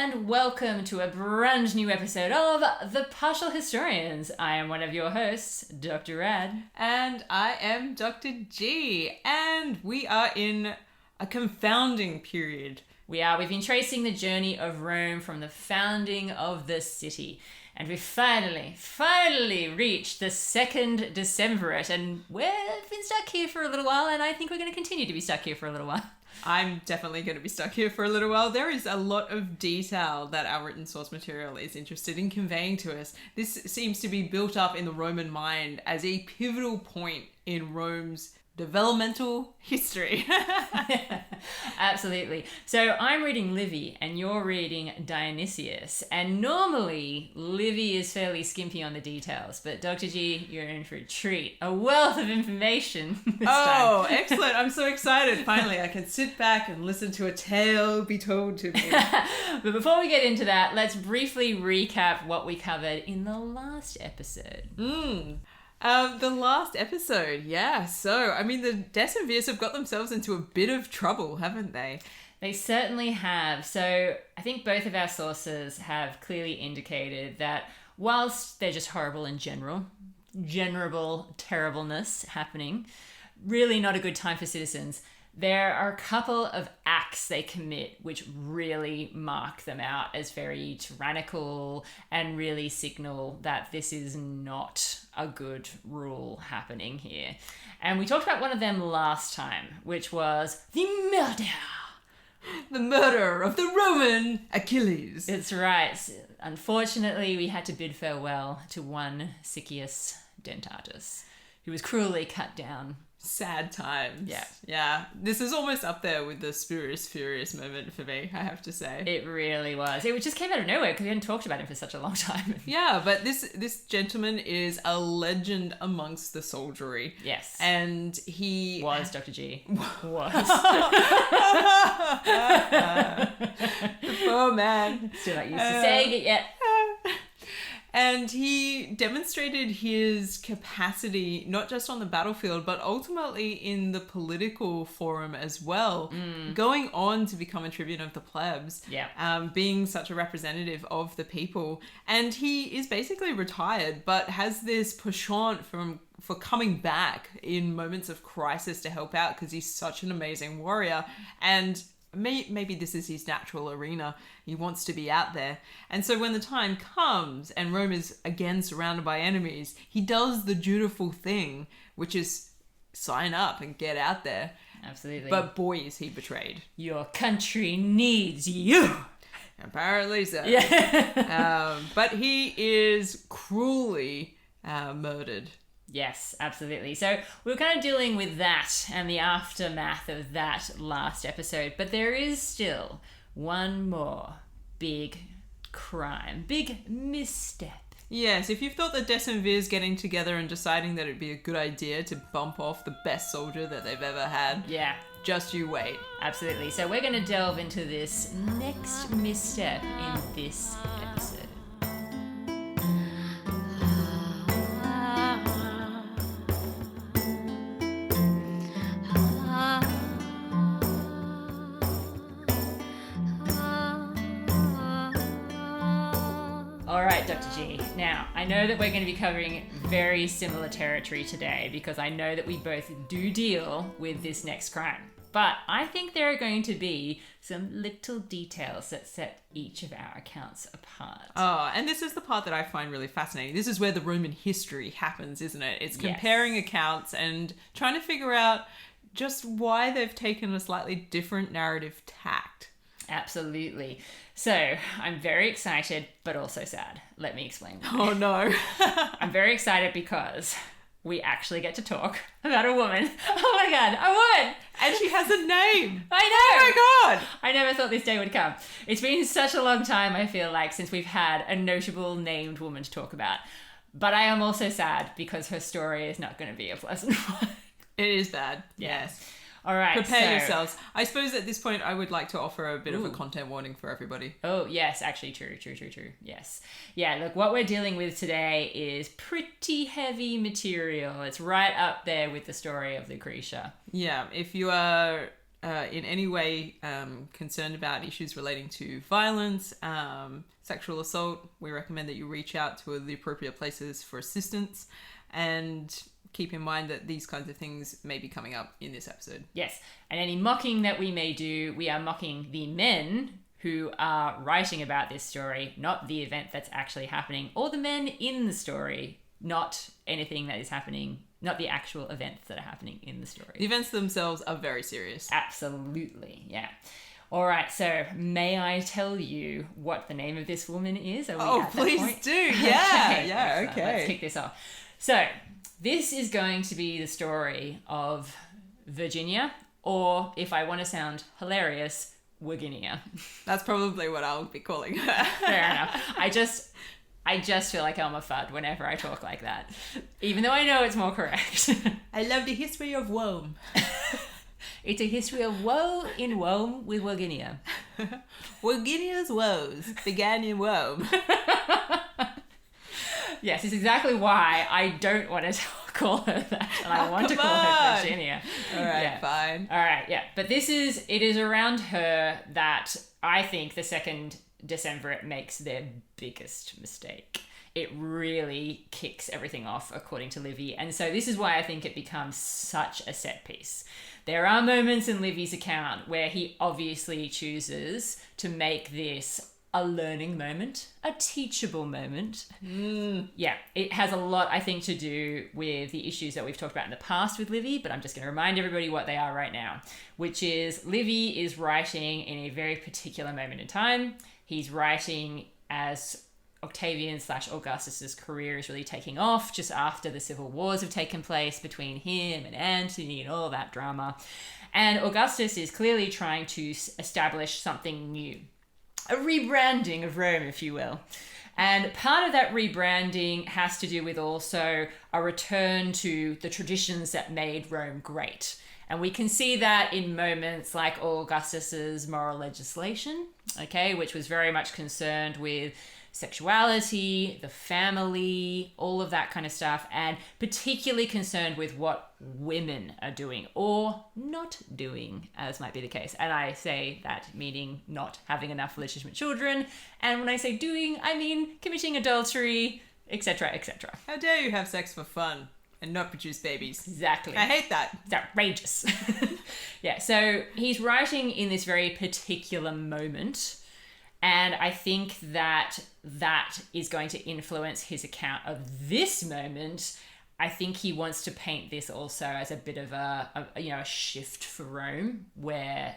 and welcome to a brand new episode of The Partial Historians. I am one of your hosts, Dr. Rad. And I am Dr. G, and we are in a confounding period. We've been tracing the journey of Rome from the founding of the city. And we finally reached the Second Decemvirate, and we've been stuck here for a little while, and I think we're going to continue to be stuck here for a little while. I'm definitely going to be stuck here for a little while. There is a lot of detail that our written source material is interested in conveying to us. This seems to be built up in the Roman mind as a pivotal point in Rome's developmental history. Absolutely. So I'm reading Livy and you're reading Dionysius, and normally Livy is fairly skimpy on the details, but Dr. G, you're in for a treat. A wealth of information this time. Excellent. I'm so excited. Finally, I can sit back and listen to a tale be told to me. But before we get into that, let's briefly recap what we covered in the last episode. The last episode, yeah. So, I mean, the Decemvirs have got themselves into a bit of trouble, haven't they? They certainly have. So, I think both of our sources have clearly indicated that whilst they're just horrible in general terribleness happening, really not a good time for citizens, there are a couple of acts they commit which really mark them out as very tyrannical and really signal that this is not a good rule happening here. And we talked about one of them last time, which was the murder. The murder of the Roman Achilles. It's right. Unfortunately, we had to bid farewell to one Siccius Dentatus, who was cruelly cut down. Sad times. Yeah. Yeah. This is almost up there with the Spurious Furious moment for me, I have to say. It really was. It just came out of nowhere because we hadn't talked about him for such a long time. Yeah, but this gentleman is a legend amongst the soldiery. Yes. And he... Was, Dr. G. Was. The poor man. Still not used to saying it yet. And he demonstrated his capacity, not just on the battlefield, but ultimately in the political forum as well, going on to become a tribune of the plebs, being such a representative of the people. And he is basically retired, but has this penchant for coming back in moments of crisis to help out because he's such an amazing warrior. And maybe this is his natural arena. He wants to be out there. And so when the time comes and Rome is again surrounded by enemies, he does the dutiful thing, which is sign up and get out there. Absolutely. But boy, is he betrayed. Your country needs you. Apparently so. Yeah. But he is cruelly murdered. Yes, absolutely. So we were kind of dealing with that and the aftermath of that last episode, but there is still one more big crime, big misstep. Yes, if you've thought the Decemvirs getting together and deciding that it'd be a good idea to bump off the best soldier that they've ever had, just you wait. Absolutely. So we're going to delve into this next misstep in this episode. Alright, Dr. G. Now, I know that we're going to be covering very similar territory today because I know that we both do deal with this next crime. But I think there are going to be some little details that set each of our accounts apart. Oh, and this is the part that I find really fascinating. This is where the Roman history happens, isn't it? It's comparing accounts and trying to figure out just why they've taken a slightly different narrative tact. Absolutely. So, I'm very excited, but also sad. Let me explain why. Oh, no. I'm very excited because we actually get to talk about a woman. Oh my God, a woman! And she has a name. I know! Oh my God! I never thought this day would come. It's been such a long time, I feel like, since we've had a notable named woman to talk about. But I am also sad because her story is not going to be a pleasant one. It is bad. Yes. All right. Prepare yourselves. I suppose at this point, I would like to offer a bit of a content warning for everybody. Oh, yes. Actually, true. Yes. Yeah, look, what we're dealing with today is pretty heavy material. It's right up there with the story of Lucretia. Yeah. If you are in any way concerned about issues relating to violence, sexual assault, we recommend that you reach out to the appropriate places for assistance, and keep in mind that these kinds of things may be coming up in this episode. Yes, and any mocking that we may do, we are mocking the men who are writing about this story, not the event that's actually happening, or the men in the story, not anything that is happening, not the actual events that are happening in the story. The events themselves are very serious. Absolutely, yeah. All right, so may I tell you what the name of this woman is? Are we at that please point? do. Yeah, Okay, okay. Let's kick this off. So, this is going to be the story of Verginia, or if I want to sound hilarious, Verginia. That's probably what I'll be calling her. Fair enough. I just feel like I'm a fud whenever I talk like that, even though I know it's more correct. I love the history of Rome. It's a history of woe in Rome with Verginia. Verginia's woes began in Rome. Yes, it's exactly why I don't want to call her that, and I want to call her Verginia. All right, fine. All right, yeah. But it is around her that I think the Second Decemvirate makes their biggest mistake. It really kicks everything off, according to Livy. And so this is why I think it becomes such a set piece. There are moments in Livy's account where he obviously chooses to make this a learning moment, a teachable moment. Yeah, it has a lot, I think, to do with the issues that we've talked about in the past with Livy, but I'm just going to remind everybody what they are right now, which is Livy is writing in a very particular moment in time. He's writing as Octavian/Augustus's career is really taking off just after the civil wars have taken place between him and Antony and all that drama. And Augustus is clearly trying to establish something new. A rebranding of Rome, if you will. And part of that rebranding has to do with also a return to the traditions that made Rome great. And we can see that in moments like Augustus's moral legislation, okay, which was very much concerned with sexuality, the family, all of that kind of stuff, and particularly concerned with what women are doing or not doing, as might be the case. And I say that meaning not having enough legitimate children. And when I say doing, I mean committing adultery, etc., etc. How dare you have sex for fun and not produce babies? Exactly. I hate that. It's outrageous. Yeah, so he's writing in this very particular moment. And I think that is going to influence his account of this moment. I think he wants to paint this also as a bit of a shift for Rome, where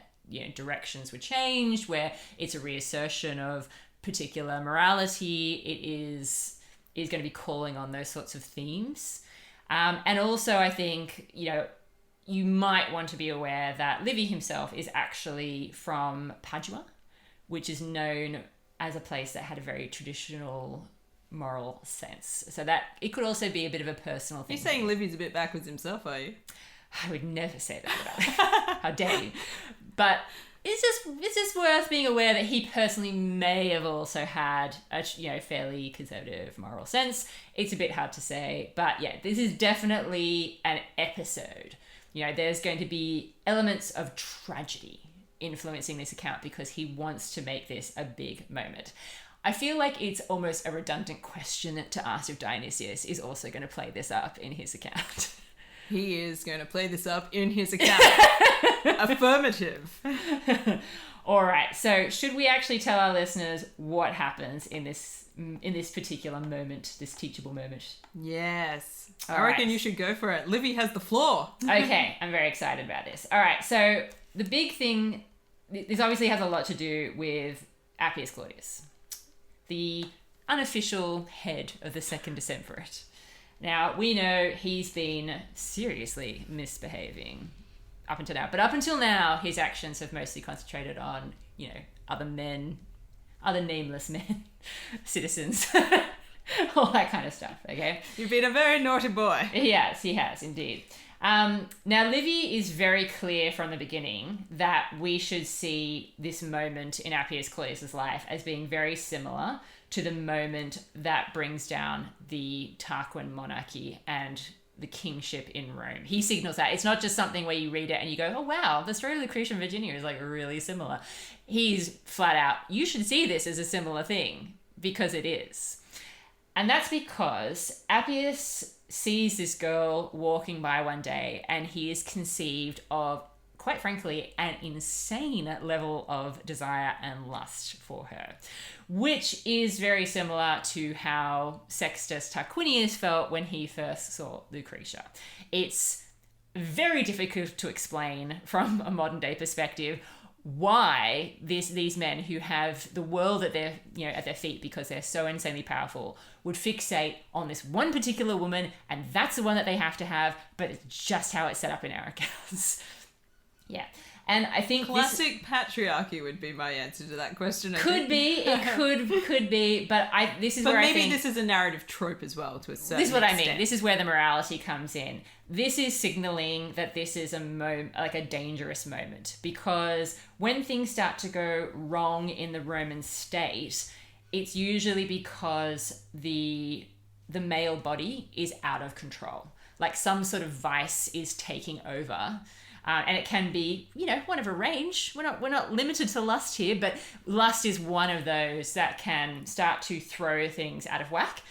directions were changed, where it's a reassertion of particular morality. It is going to be calling on those sorts of themes. And also, I think you might want to be aware that Livy himself is actually from Padua, which is known as a place that had a very traditional moral sense. So that it could also be a bit of a personal thing. You're saying Livy's a bit backwards himself, are you? I would never say that about him. How dare you? But it's just worth being aware that he personally may have also had a fairly conservative moral sense. It's a bit hard to say, but yeah, this is definitely an episode. There's going to be elements of tragedy influencing this account because he wants to make this a big moment. I feel like it's almost a redundant question to ask if Dionysius is also going to play this up in his account. He is going to play this up in his account. Affirmative. All right, so should we actually tell our listeners what happens in this particular moment, this teachable moment? Yes. All I reckon right. you should go for it. Livy has the floor. Okay, I'm very excited about this. All right, so the big thing, this obviously has a lot to do with Appius Claudius, the unofficial head of the Second Decemvirate. Now, we know he's been seriously misbehaving up until now. But up until now, his actions have mostly concentrated on, other men, other nameless men, citizens, all that kind of stuff, okay? You've been a very naughty boy. He has, indeed. Now, Livy is very clear from the beginning that we should see this moment in Appius Claudius' life as being very similar to the moment that brings down the Tarquin monarchy and the kingship in Rome. He signals that. It's not just something where you read it and you go, oh wow, the story of Lucretia and Verginia is like really similar. He's flat out, you should see this as a similar thing, because it is. And that's because Appius sees this girl walking by one day and he is conceived of, quite frankly, an insane level of desire and lust for her, which is very similar to how Sextus Tarquinius felt when he first saw Lucretia. It's very difficult to explain from a modern day perspective why these men who have the world at their feet because they're so insanely powerful would fixate on this one particular woman, and that's the one that they have to have, but it's just how it's set up in our accounts. Yeah. And I think classic patriarchy would be my answer to that question. Could be, but maybe this is a narrative trope as well to a certain extent. This is what I mean. This is where the morality comes in. This is signaling that this is a dangerous moment, because when things start to go wrong in the Roman state, it's usually because the male body is out of control. Like some sort of vice is taking over. And it can be, one of a range. We're not limited to lust here, but lust is one of those that can start to throw things out of whack.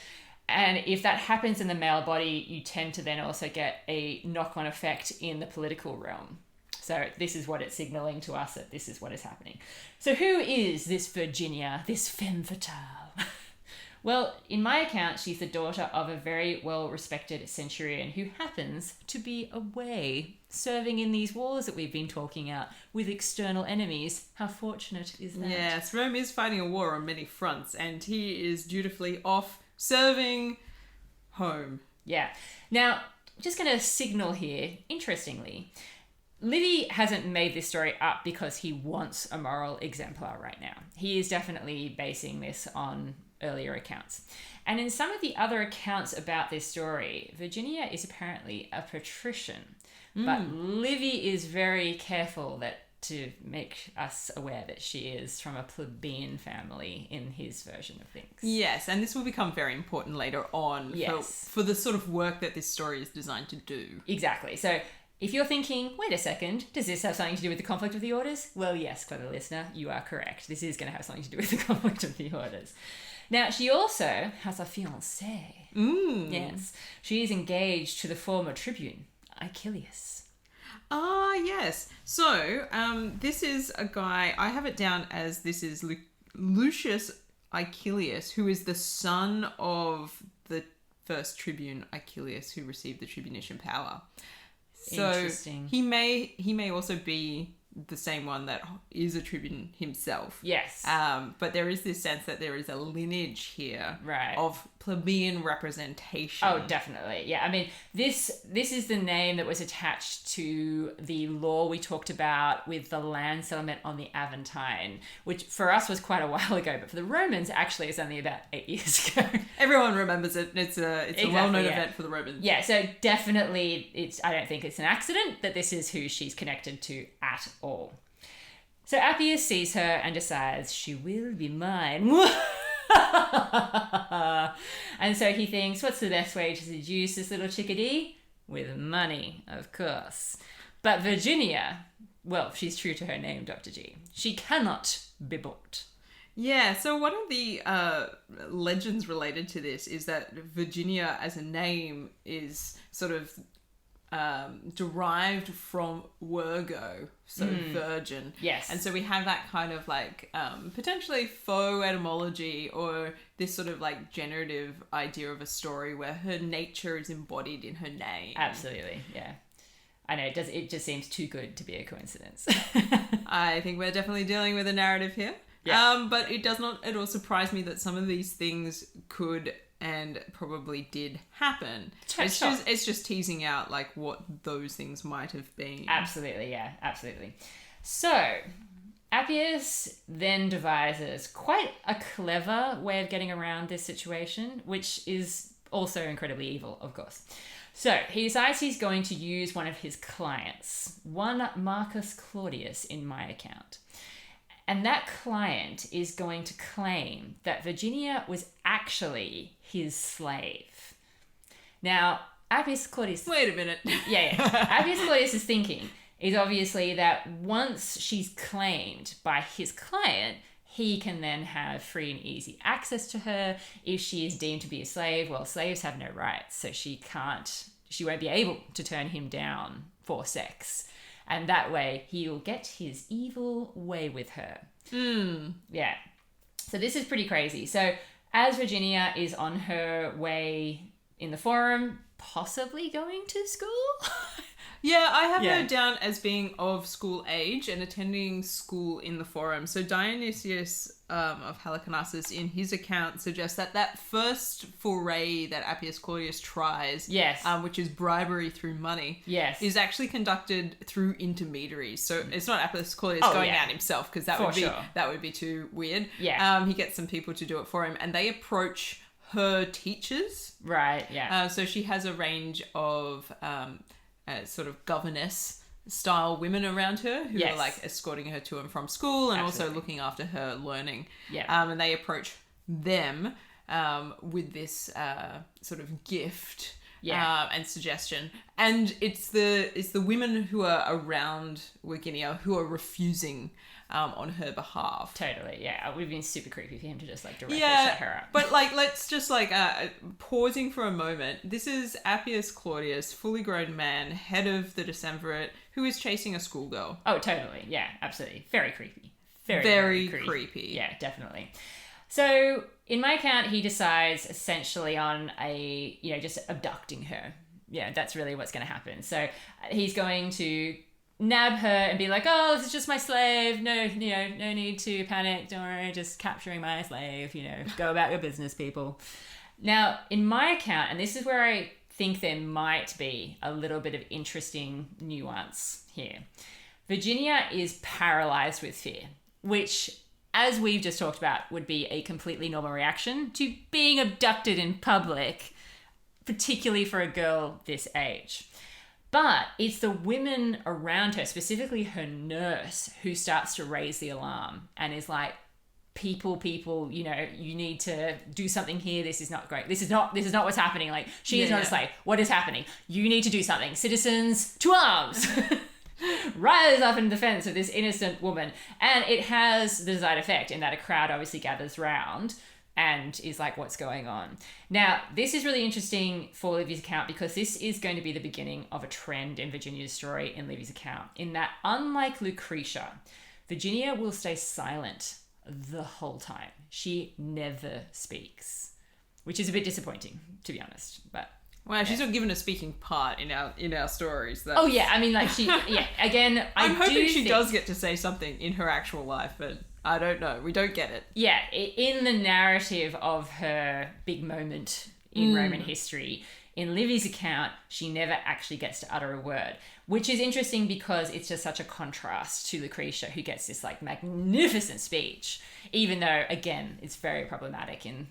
And if that happens in the male body, you tend to then also get a knock-on effect in the political realm. So this is what it's signaling to us, that this is what is happening. So who is this Verginia, this femme fatale? Well, in my account, she's the daughter of a very well-respected centurion who happens to be away, serving in these wars that we've been talking about with external enemies. How fortunate is that? Yes, Rome is fighting a war on many fronts, and he is dutifully off serving home. Yeah. Now, just going to signal here, interestingly, Livy hasn't made this story up because he wants a moral exemplar right now. He is definitely basing this on earlier accounts. And in some of the other accounts about this story, Verginia is apparently a patrician. But Livy is very careful to make us aware that she is from a plebeian family in his version of things. Yes, and this will become very important later on for the sort of work that this story is designed to do. Exactly. So if you're thinking, wait a second, does this have something to do with the conflict of the orders? Well, yes, clever listener, you are correct. This is going to have something to do with the conflict of the orders. Now, she also has a fiancé. Yes. She is engaged to the former tribune, Achilles. Ah, yes. So, this is a guy, I have it down as this is Lucius Achilles, who is the son of the first tribune Achilles, who received the tribunician power. So Interesting. He may also be the same one that is a tribune himself. Yes. But there is this sense that there is a lineage here of plebeian representation. Oh, definitely. Yeah. I mean, this is the name that was attached to the law we talked about with the land settlement on the Aventine, which for us was quite a while ago, but for the Romans, actually, it's only about 8 years ago. Everyone remembers it. It's a well-known event for the Romans. Yeah. So definitely, I don't think it's an accident that this is who she's connected to at all. So Appius sees her and decides she will be mine. And so he thinks, what's the best way to seduce this little chickadee? With money, of course. But Verginia, well, she's true to her name, Dr. G. She cannot be bought. Yeah, so one of the legends related to this is that Verginia as a name is sort of derived from virgo, so virgin. Yes. And so we have that kind of like potentially faux etymology, or this sort of like generative idea of a story where her nature is embodied in her name. Absolutely, yeah. I know, it just seems too good to be a coincidence. I think we're definitely dealing with a narrative here. Yeah. But it does not at all surprise me that some of these things could and probably did happen. It's just teasing out like what those things might have been. Absolutely, yeah, absolutely. So Appius then devises quite a clever way of getting around this situation, which is also incredibly evil, of course. So he decides he's going to use one of his clients, one Marcus Claudius in my account. And that client is going to claim that Verginia was actually his slave. Now, Appius Claudius... Wait a minute. Yeah. Appius Claudius' thinking is obviously that once she's claimed by his client, he can then have free and easy access to her. If she is deemed to be a slave, well, slaves have no rights, so she won't be able to turn him down for sex. And that way, he'll get his evil way with her. Yeah. So this is pretty crazy. So as Verginia is on her way in the forum, possibly going to school? Yeah, I have her down as being of school age and attending school in the forum. So Dionysius of Halicarnassus, in his account, suggests that first foray that Appius Claudius tries, which is bribery through money, is actually conducted through intermediaries. So it's not Appius Claudius going out himself, because that would be too weird. Yeah. He gets some people to do it for him, and they approach her teachers. Right. Yeah. So she has a range of sort of governess style women around her who are like escorting her to and from school and also looking after her learning. And they approach them with this sort of gift and suggestion. And it's the women who are around Verginia who are refusing on her behalf. Totally, yeah. It would have been super creepy for him to just like directly shut her up. But like, let's just like pausing for a moment. This is Appius Claudius, fully grown man, head of the Decemvirate, who is chasing a schoolgirl. Oh, totally. Yeah, absolutely. Very creepy. Very creepy. Yeah, definitely. So in my account, he decides essentially on just abducting her. Yeah, that's really what's going to happen. So he's going to nab her and be like, oh, this is just my slave. No need to panic. Don't worry, just capturing my slave. Go about your business, people. Now, in my account, and this is where I think there might be a little bit of interesting nuance here. Verginia is paralyzed with fear, which, as we've just talked about, would be a completely normal reaction to being abducted in public, particularly for a girl this age. But it's the women around her, specifically her nurse, who starts to raise the alarm and is like, people, you need to do something here. This is not great. This is not what's happening. Like, she is not a slave. What is happening? You need to do something. Citizens, to arms! Rise up in defense of this innocent woman. And it has the desired effect in that a crowd obviously gathers round and is like, what's going on? Now, this is really interesting for Livy's account because this is going to be the beginning of a trend in Verginia's story in Livy's account, in that, unlike Lucretia, Verginia will stay silent the whole time. She never speaks, which is a bit disappointing, to be honest. But wow, she's not given a speaking part in our stories. Oh yeah, I mean, like again, I'm hoping she does get to say something in her actual life, but I don't know. We don't get it. Yeah, in the narrative of her big moment in Roman history, in Livy's account, she never actually gets to utter a word, which is interesting because it's just such a contrast to Lucretia, who gets this like magnificent speech, even though, again, it's very problematic in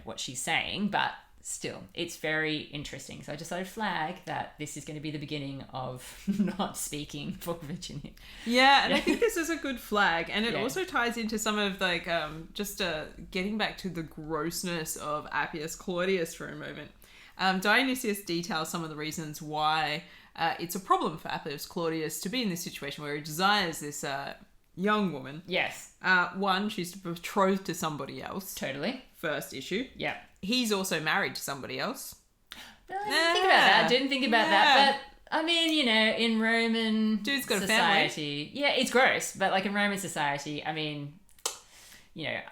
what she's saying, but still, it's very interesting. So I just thought I'd flag that this is going to be the beginning of not speaking for Verginia. Yeah, and I think this is a good flag. And it also ties into some of like, getting back to the grossness of Appius Claudius for a moment. Dionysius details some of the reasons why it's a problem for Appius Claudius to be in this situation where he desires this young woman. Yes. One, she's betrothed to somebody else. Totally. First issue. Yeah. He's also married to somebody else. Well, I didn't think about that. But, I mean, in Roman dude's got society... a family. Yeah, it's gross. But, like, in Roman society, I mean,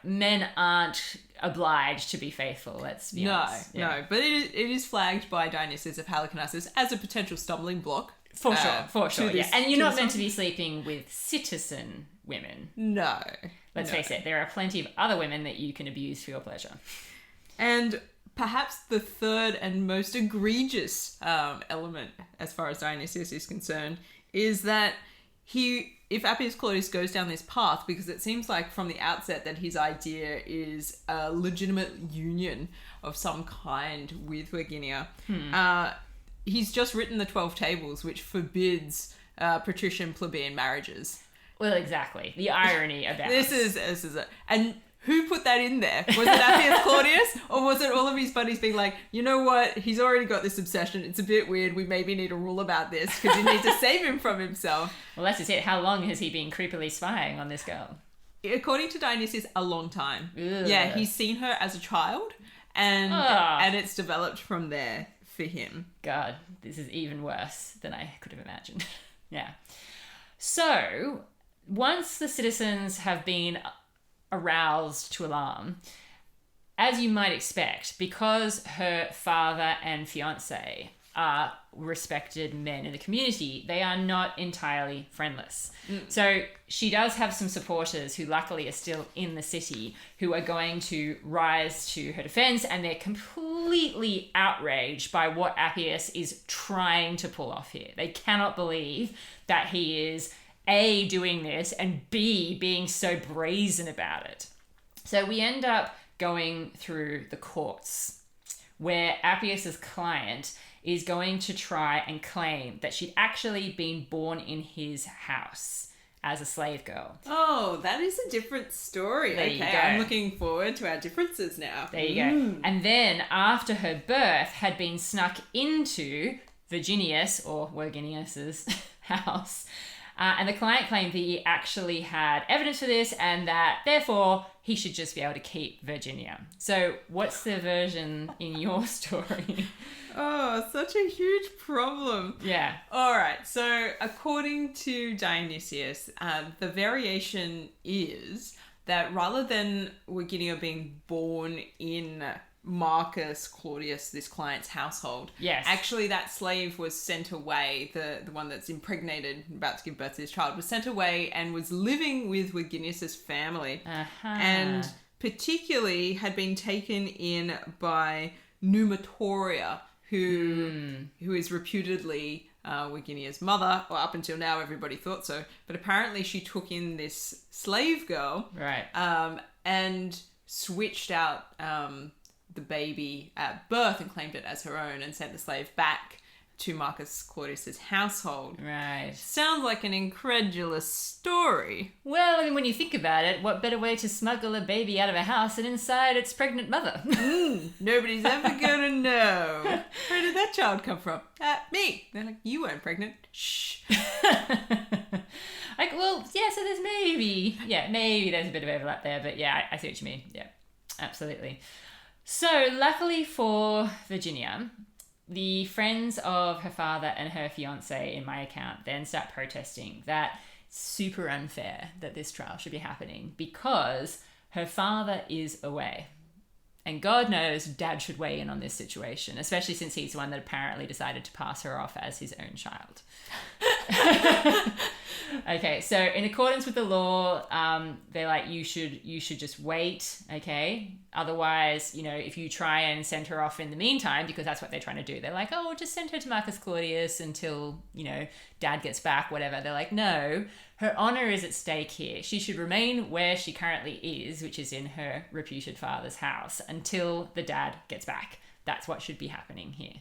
men aren't obliged to be faithful, let's be honest. No. But it is flagged by Dionysius of Halicarnassus as a potential stumbling block. For sure, yeah. And you're not meant to be sleeping with citizen women. No. Let's face it, there are plenty of other women that you can abuse for your pleasure. And perhaps the third and most egregious element, as far as Dionysius is concerned, is that if Appius Claudius goes down this path, because it seems like from the outset that his idea is a legitimate union of some kind with Verginia, he's just written the 12 tables, which forbids patrician plebeian marriages. Well, exactly. The irony about this is it. And who put that in there? Was it Appius Claudius, or was it all of his buddies being like, you know what, he's already got this obsession, it's a bit weird, we maybe need a rule about this because you need to save him from himself? Well, that's just it. How long has he been creepily spying on this girl? According to Dionysius, a long time. Ugh. Yeah, he's seen her as a child, and it's developed from there for him. God, this is even worse than I could have imagined. Yeah. So, once the citizens have been aroused to alarm, as you might expect, because her father and fiancé are respected men in the community, they are not entirely friendless. So she does have some supporters who luckily are still in the city who are going to rise to her defense, and they're completely outraged by what Appius is trying to pull off here. They cannot believe that he is A, doing this, and B, being so brazen about it. So we end up going through the courts where Appius's client is going to try and claim that she'd actually been born in his house as a slave girl. Oh, that is a different story. There you okay, go. I'm looking forward to our differences now. There you go. And then after her birth had been snuck into Verginius or Verginius's house, and the client claimed that he actually had evidence for this and that therefore he should just be able to keep Verginia. So what's the version in your story? Oh, such a huge problem. Yeah. All right. So according to Dionysius, the variation is that rather than Verginia being born in Marcus Claudius, this client's household, Yes. actually that slave was sent away, the one that's impregnated, about to give birth to his child, was sent away and was living with Verginius's family. And particularly had been taken in by Numatoria, who is reputedly Verginia's mother, or up until now everybody thought so, but apparently she took in this slave girl, Right. and switched out the baby at birth and claimed it as her own and sent the slave back to Marcus Claudius's household. Right. Sounds like an incredulous story. Well, I mean, when you think about it, what better way to smuggle a baby out of a house than inside its pregnant mother? Nobody's ever gonna know. Where did that child come from? Me. They're like, you weren't pregnant. Shh. Like, well, yeah, so there's maybe there's a bit of overlap there, but yeah, I see what you mean. Yeah, absolutely. So, luckily for Verginia, the friends of her father and her fiancé, in my account, then start protesting that it's super unfair that this trial should be happening because her father is away. And God knows Dad should weigh in on this situation, especially since he's the one that apparently decided to pass her off as his own child. Okay, so in accordance with the law, they're like, you should just wait, okay? Otherwise, if you try and send her off in the meantime, because that's what they're trying to do. They're like, oh, we'll just send her to Marcus Claudius until, Dad gets back, whatever. They're like, no, her honor is at stake here. She should remain where she currently is, which is in her reputed father's house, until the dad gets back. That's what should be happening here.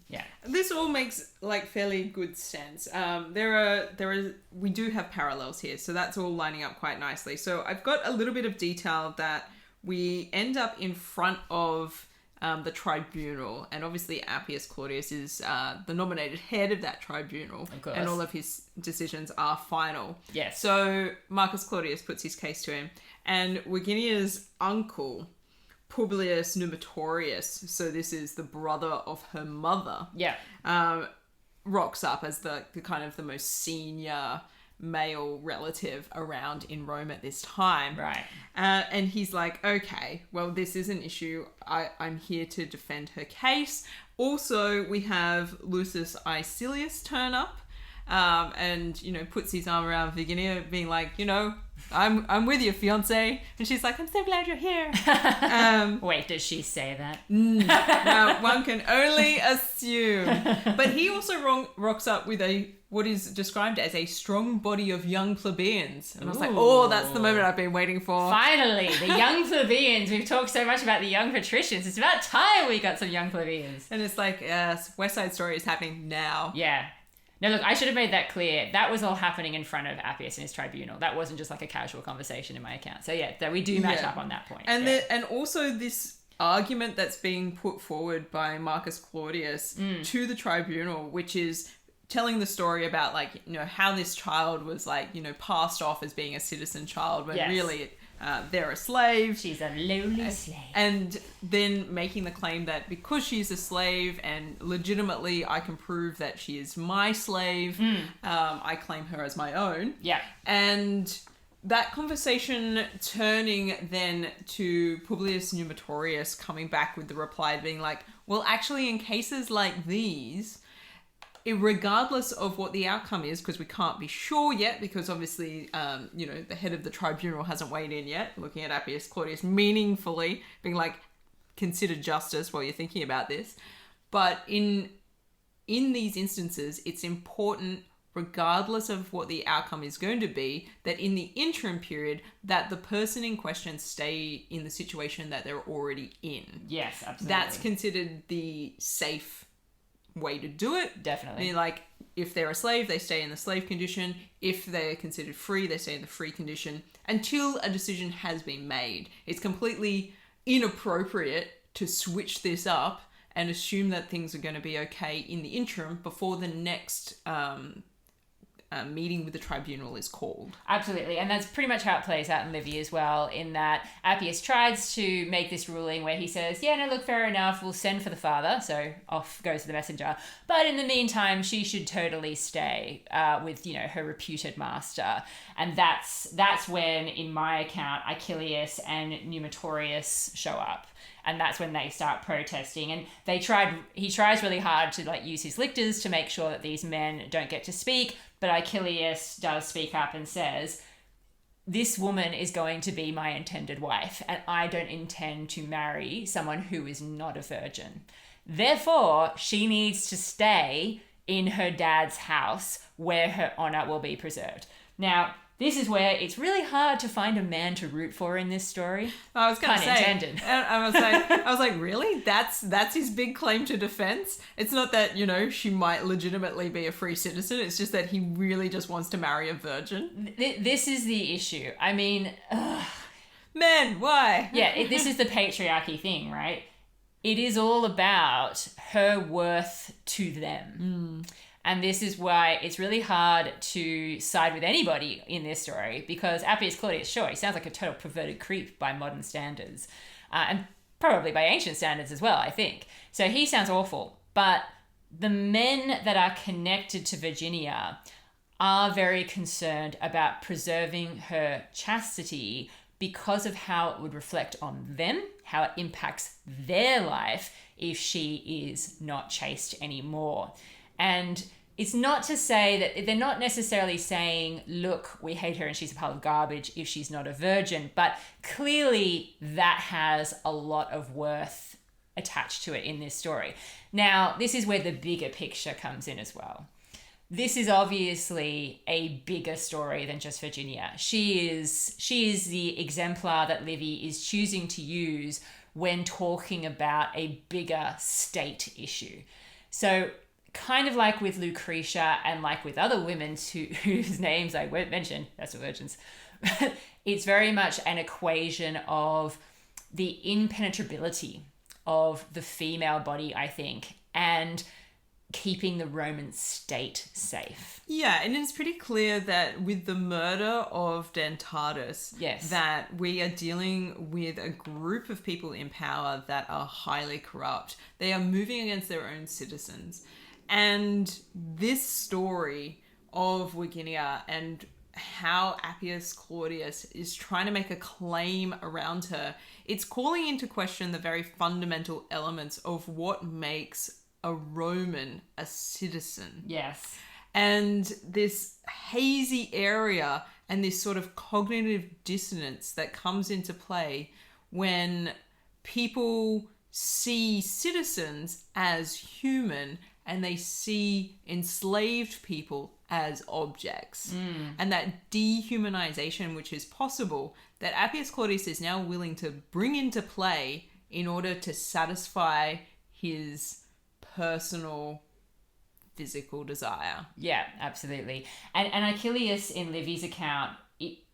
Yeah. This all makes fairly good sense. We do have parallels here, so that's all lining up quite nicely. So I've got a little bit of detail that we end up in front of the tribunal, and obviously Appius Claudius is the nominated head of that tribunal, Of course. and all of his decisions are final. Yes. So Marcus Claudius puts his case to him, and Verginia's uncle, Publius Numitorius, so this is the brother of her mother, rocks up as the kind of the most senior male relative around in Rome at this time. Right. And he's like, okay, well, this is an issue. I'm here to defend her case. Also, we have Lucius Icilius turn up, and, puts his arm around Verginia, being like, I'm with you, fiancé. And she's like, I'm so glad you're here. Wait, does she say that? Now, one can only assume. But he also rocks up with what is described as a strong body of young plebeians. And I was like, oh, that's the moment I've been waiting for. Finally, the young plebeians. We've talked so much about the young patricians. It's about time we got some young plebeians. And it's like, yes, West Side Story is happening now. Yeah. No, look, I should have made that clear. That was all happening in front of Appius in his tribunal. That wasn't just like a casual conversation in my account. So yeah, that we do match up on that point. And and also this argument that's being put forward by Marcus Claudius to the tribunal, which is telling the story about like, you know, how this child was like, you know, passed off as being a citizen child when really they're a slave. She's a lowly slave. And then making the claim that because she's a slave and legitimately I can prove that she is my slave, I claim her as my own. Yeah. And that conversation turning then to Publius Numitorius coming back with the reply being like, well, actually in cases like these, regardless of what the outcome is, because we can't be sure yet, because obviously, you know, the head of the tribunal hasn't weighed in yet, looking at Appius Claudius meaningfully, being like, consider justice while you're thinking about this. But in these instances, it's important, regardless of what the outcome is going to be, that in the interim period, that the person in question stay in the situation that they're already in. Yes, absolutely. That's considered the safe way to do it. Definitely. I mean, like, if they're a slave, they stay in the slave condition. If they're considered free, they stay in the free condition until a decision has been made. It's completely inappropriate to switch this up and assume that things are going to be okay in the interim before the next meeting with the tribunal is called. Absolutely, and that's pretty much how it plays out in Livy as well, in that Appius tries to make this ruling where he says, yeah, no, look, fair enough, we'll send for the father, so off goes the messenger, but in the meantime, she should totally stay with, you know, her reputed master. And that's when, in my account, Achilles and Numitorius show up. And that's when they start protesting. And he tries really hard to like use his lictors to make sure that these men don't get to speak. But Achilles does speak up and says, this woman is going to be my intended wife, and I don't intend to marry someone who is not a virgin. Therefore, she needs to stay in her dad's house where her honor will be preserved. Now, this is where it's really hard to find a man to root for in this story. I was going to say, intended. I was like, really? That's his big claim to defense? It's not that, you know, she might legitimately be a free citizen. It's just that he really just wants to marry a virgin. This is the issue. I mean, men, why? Yeah, this is the patriarchy thing, right? It is all about her worth to them. And this is why it's really hard to side with anybody in this story, because Appius Claudius, sure, he sounds like a total perverted creep by modern standards, and probably by ancient standards as well, I think. So he sounds awful. But the men that are connected to Verginia are very concerned about preserving her chastity because of how it would reflect on them, how it impacts their life if she is not chaste anymore. And it's not to say that they're not necessarily saying, look, we hate her and she's a pile of garbage if she's not a virgin, but clearly that has a lot of worth attached to it in this story. Now, this is where the bigger picture comes in as well. This is obviously a bigger story than just Verginia. She is the exemplar that Livy is choosing to use when talking about a bigger state issue. So kind of like with Lucretia and like with other women whose names I won't mention, that's the virgins, it's very much an equation of the impenetrability of the female body, I think, and keeping the Roman state safe. Yeah, and it's pretty clear that with the murder of Dentatus, yes, that we are dealing with a group of people in power that are highly corrupt. They are moving against their own citizens. And this story of Verginia and how Appius Claudius is trying to make a claim around her, it's calling into question the very fundamental elements of what makes a Roman a citizen. Yes. And this hazy area and this sort of cognitive dissonance that comes into play when people see citizens as human and they see enslaved people as objects. And that dehumanization which is possible, that Appius Claudius is now willing to bring into play in order to satisfy his personal physical desire. Yeah, absolutely. And Achilles in Livy's account,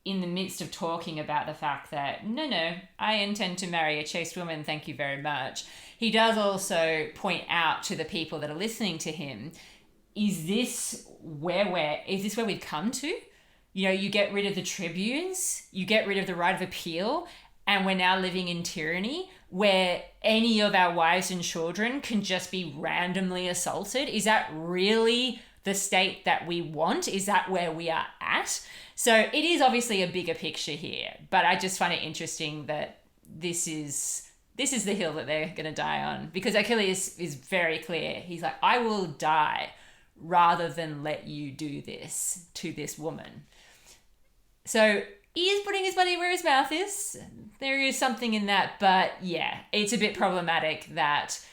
in the midst of talking about the fact that, no, I intend to marry a chaste woman, thank you very much, he does also point out to the people that are listening to him, is this where we've come to? You know, you get rid of the tribunes, you get rid of the right of appeal, and we're now living in tyranny where any of our wives and children can just be randomly assaulted. Is that really the state that we want? Is that where we are at? So it is obviously a bigger picture here, but I just find it interesting that this is the hill that they're going to die on, because Achilles is very clear. He's like, I will die rather than let you do this to this woman. So he is putting his money where his mouth is. There is something in that, but yeah, it's a bit problematic that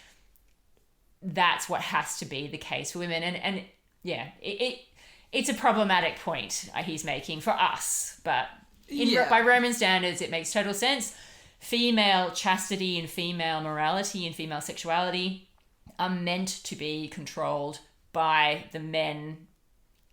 that's what has to be the case for women. And yeah, it's a problematic point he's making for us, but by Roman standards, it makes total sense. Female chastity and female morality and female sexuality are meant to be controlled by the men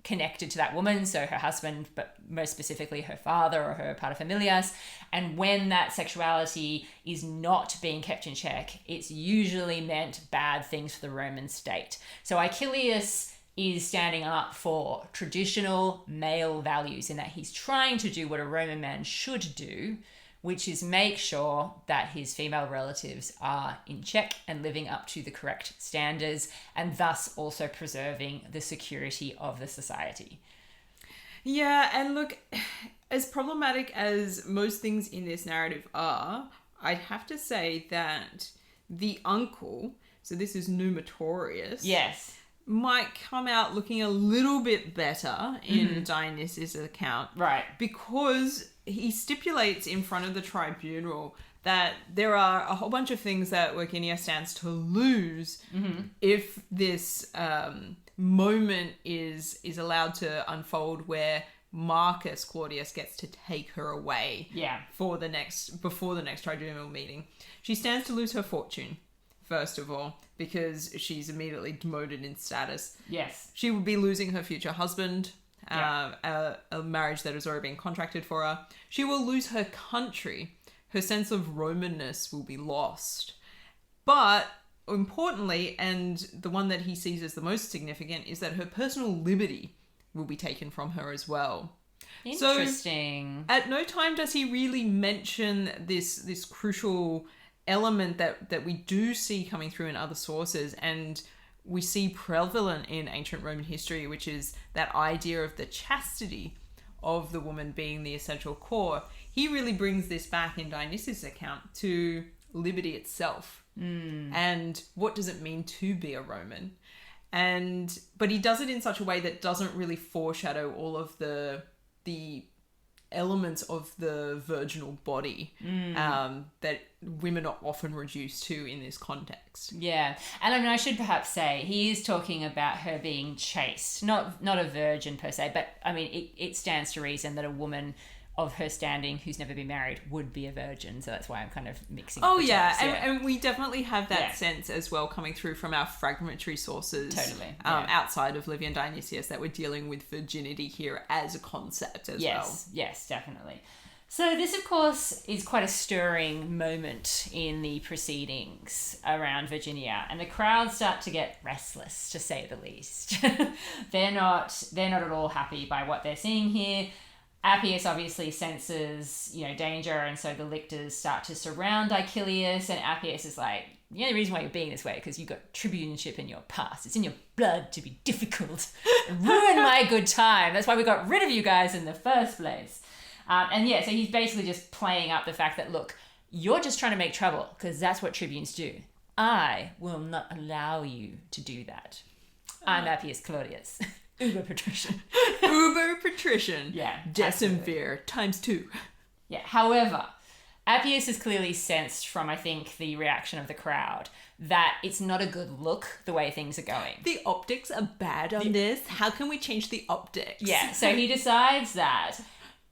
connected to that woman, so her husband, but most specifically her father or her paterfamilias. And when that sexuality is not being kept in check, it's usually meant bad things for the Roman state. So Achilles is standing up for traditional male values in that he's trying to do what a Roman man should do, which is make sure that his female relatives are in check and living up to the correct standards, and thus also preserving the security of the society. Yeah, and look, as problematic as most things in this narrative are, I'd have to say that the uncle, so this is Numitorius, yes, might come out looking a little bit better in Dionysius' account. Right. Because he stipulates in front of the tribunal that there are a whole bunch of things that Verginia stands to lose if this moment is allowed to unfold where Marcus Claudius gets to take her away before the next tribunal meeting. She stands to lose her fortune, first of all, because she's immediately demoted in status. Yes. She would be losing her future husband, a marriage that has already been contracted for her. She will lose her country. Her sense of Romanness will be lost. But importantly, and the one that he sees as the most significant, is that her personal liberty will be taken from her as well. Interesting. So, at no time does he really mention this crucial element that we do see coming through in other sources, and we see prevalent in ancient Roman history, which is that idea of the chastity of the woman being the essential core. He really brings this back in Dionysius' account to liberty itself. And what does it mean to be a Roman? But he does it in such a way that doesn't really foreshadow all of the elements of the virginal body that women are often reduced to in this context. Yeah. And I mean, I should perhaps say he is talking about her being chaste, not a virgin per se, but I mean, it stands to reason that a woman of her standing who's never been married would be a virgin. So that's why I'm kind of mixing up the terms. And we definitely have that sense as well coming through from our fragmentary sources. Totally. Outside of Livy and Dionysius, that we're dealing with virginity here as a concept as well. Yes, definitely. So this, of course, is quite a stirring moment in the proceedings around Verginia, and the crowd start to get restless, to say the least. They're not at all happy by what they're seeing here. Appius obviously senses, danger, and so the lictors start to surround Achilles, and Appius is like, the only reason why you're being this way because you've got tribuneship in your past. It's in your blood to be difficult and ruin my good time. That's why we got rid of you guys in the first place. So he's basically just playing up the fact that, look, you're just trying to make trouble because that's what tribunes do. I will not allow you to do that. I'm Appius Claudius. Uber patrician. Uber patrician. Yeah. Decemvirate times 2. Yeah. However, Appius has clearly sensed from, I think, the reaction of the crowd that it's not a good look the way things are going. The optics are bad on this. How can we change the optics? Yeah. So he decides that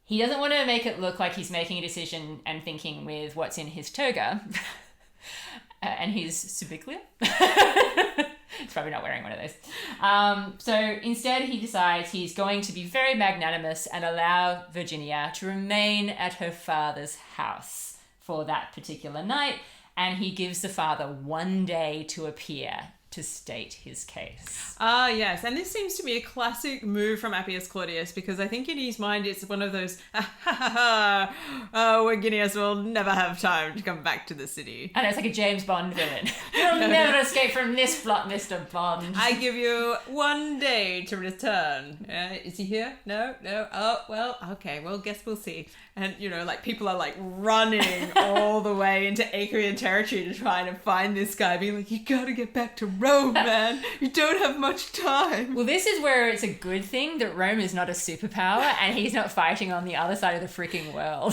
he doesn't want to make it look like he's making a decision and thinking with what's in his toga and his subiclia. He's probably not wearing one of those. So instead he decides he's going to be very magnanimous and allow Verginia to remain at her father's house for that particular night. And he gives the father 1 day to appear to state his case. Yes. And this seems to be a classic move from Appius Claudius, because I think in his mind it's one of those, Verginius will never have time to come back to the city. I know, it's like a James Bond villain. You'll never escape from this plot, Mr. Bond. I give you 1 day to return. Is he here? No? Oh, well, okay. Well, guess we'll see. And, like, people are, like, running all the way into Achaean territory to try and find this guy, being like, you gotta get back to Rome, man. You don't have much time. Well, this is where it's a good thing that Rome is not a superpower and he's not fighting on the other side of the freaking world.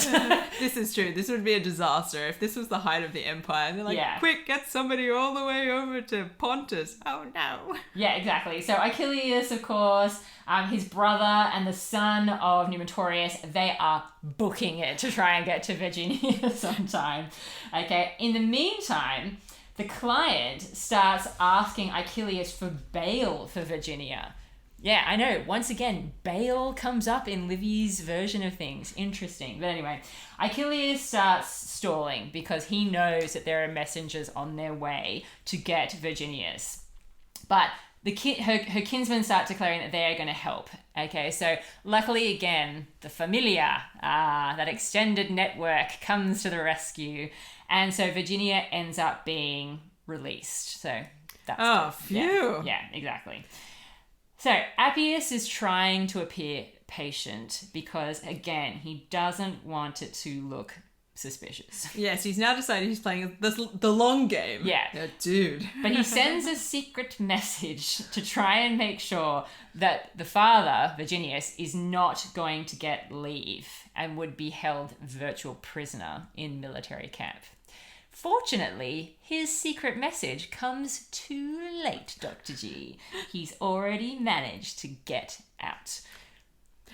This is true. This would be a disaster if this was the height of the empire. And they're like, quick, get somebody all the way over to Pontus. Oh, no. Yeah, exactly. So Achilles, of course, his brother and the son of Numitorius, they are booking it to try and get to Verginia sometime. Okay, in the meantime, the client starts asking Achilles for bail for Verginia. Yeah, I know. Once again, bail comes up in Livy's version of things. Interesting. But anyway, Achilles starts stalling because he knows that there are messengers on their way to get Verginius. But her kinsmen start declaring that they are going to help. Okay, so luckily again, the familia, that extended network, comes to the rescue. And so Verginia ends up being released. So that's good. Phew. Yeah, exactly. So Appius is trying to appear patient because, again, he doesn't want it to look suspicious. Yes, he's now decided he's playing the long game. Yeah. Dude. But he sends a secret message to try and make sure that the father, Verginius, is not going to get leave and would be held virtual prisoner in military camp. Fortunately, his secret message comes too late, Dr. G. He's already managed to get out.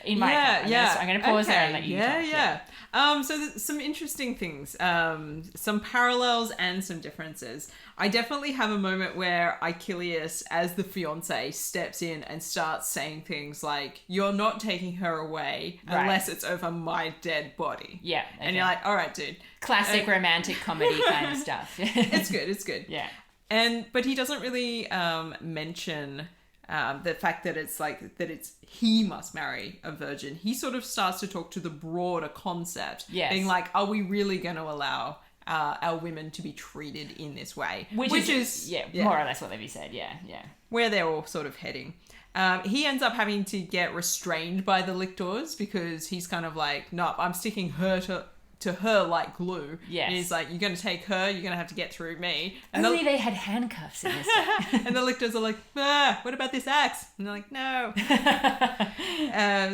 In my I'm going to pause there and let you talk. So there's some interesting things, some parallels and some differences. I definitely have a moment where Achilles, as the fiance, steps in and starts saying things like, you're not taking her away unless it's over my dead body. Yeah. Okay. And you're like, all right, dude. Classic romantic comedy kind of stuff. It's good. Yeah. But he doesn't really mention the fact that it's he must marry a virgin. He sort of starts to talk to the broader concept, being like, are we really going to allow our women to be treated in this way? Which is more or less what Livy said. Yeah. Where they're all sort of heading. He ends up having to get restrained by the lictors because he's kind of like, no, I'm sticking her to her like glue. Yes. And he's like, you're going to take her, you're going to have to get through me. And Only they had handcuffs in this. And the lictors are like, what about this axe? And they're like, no.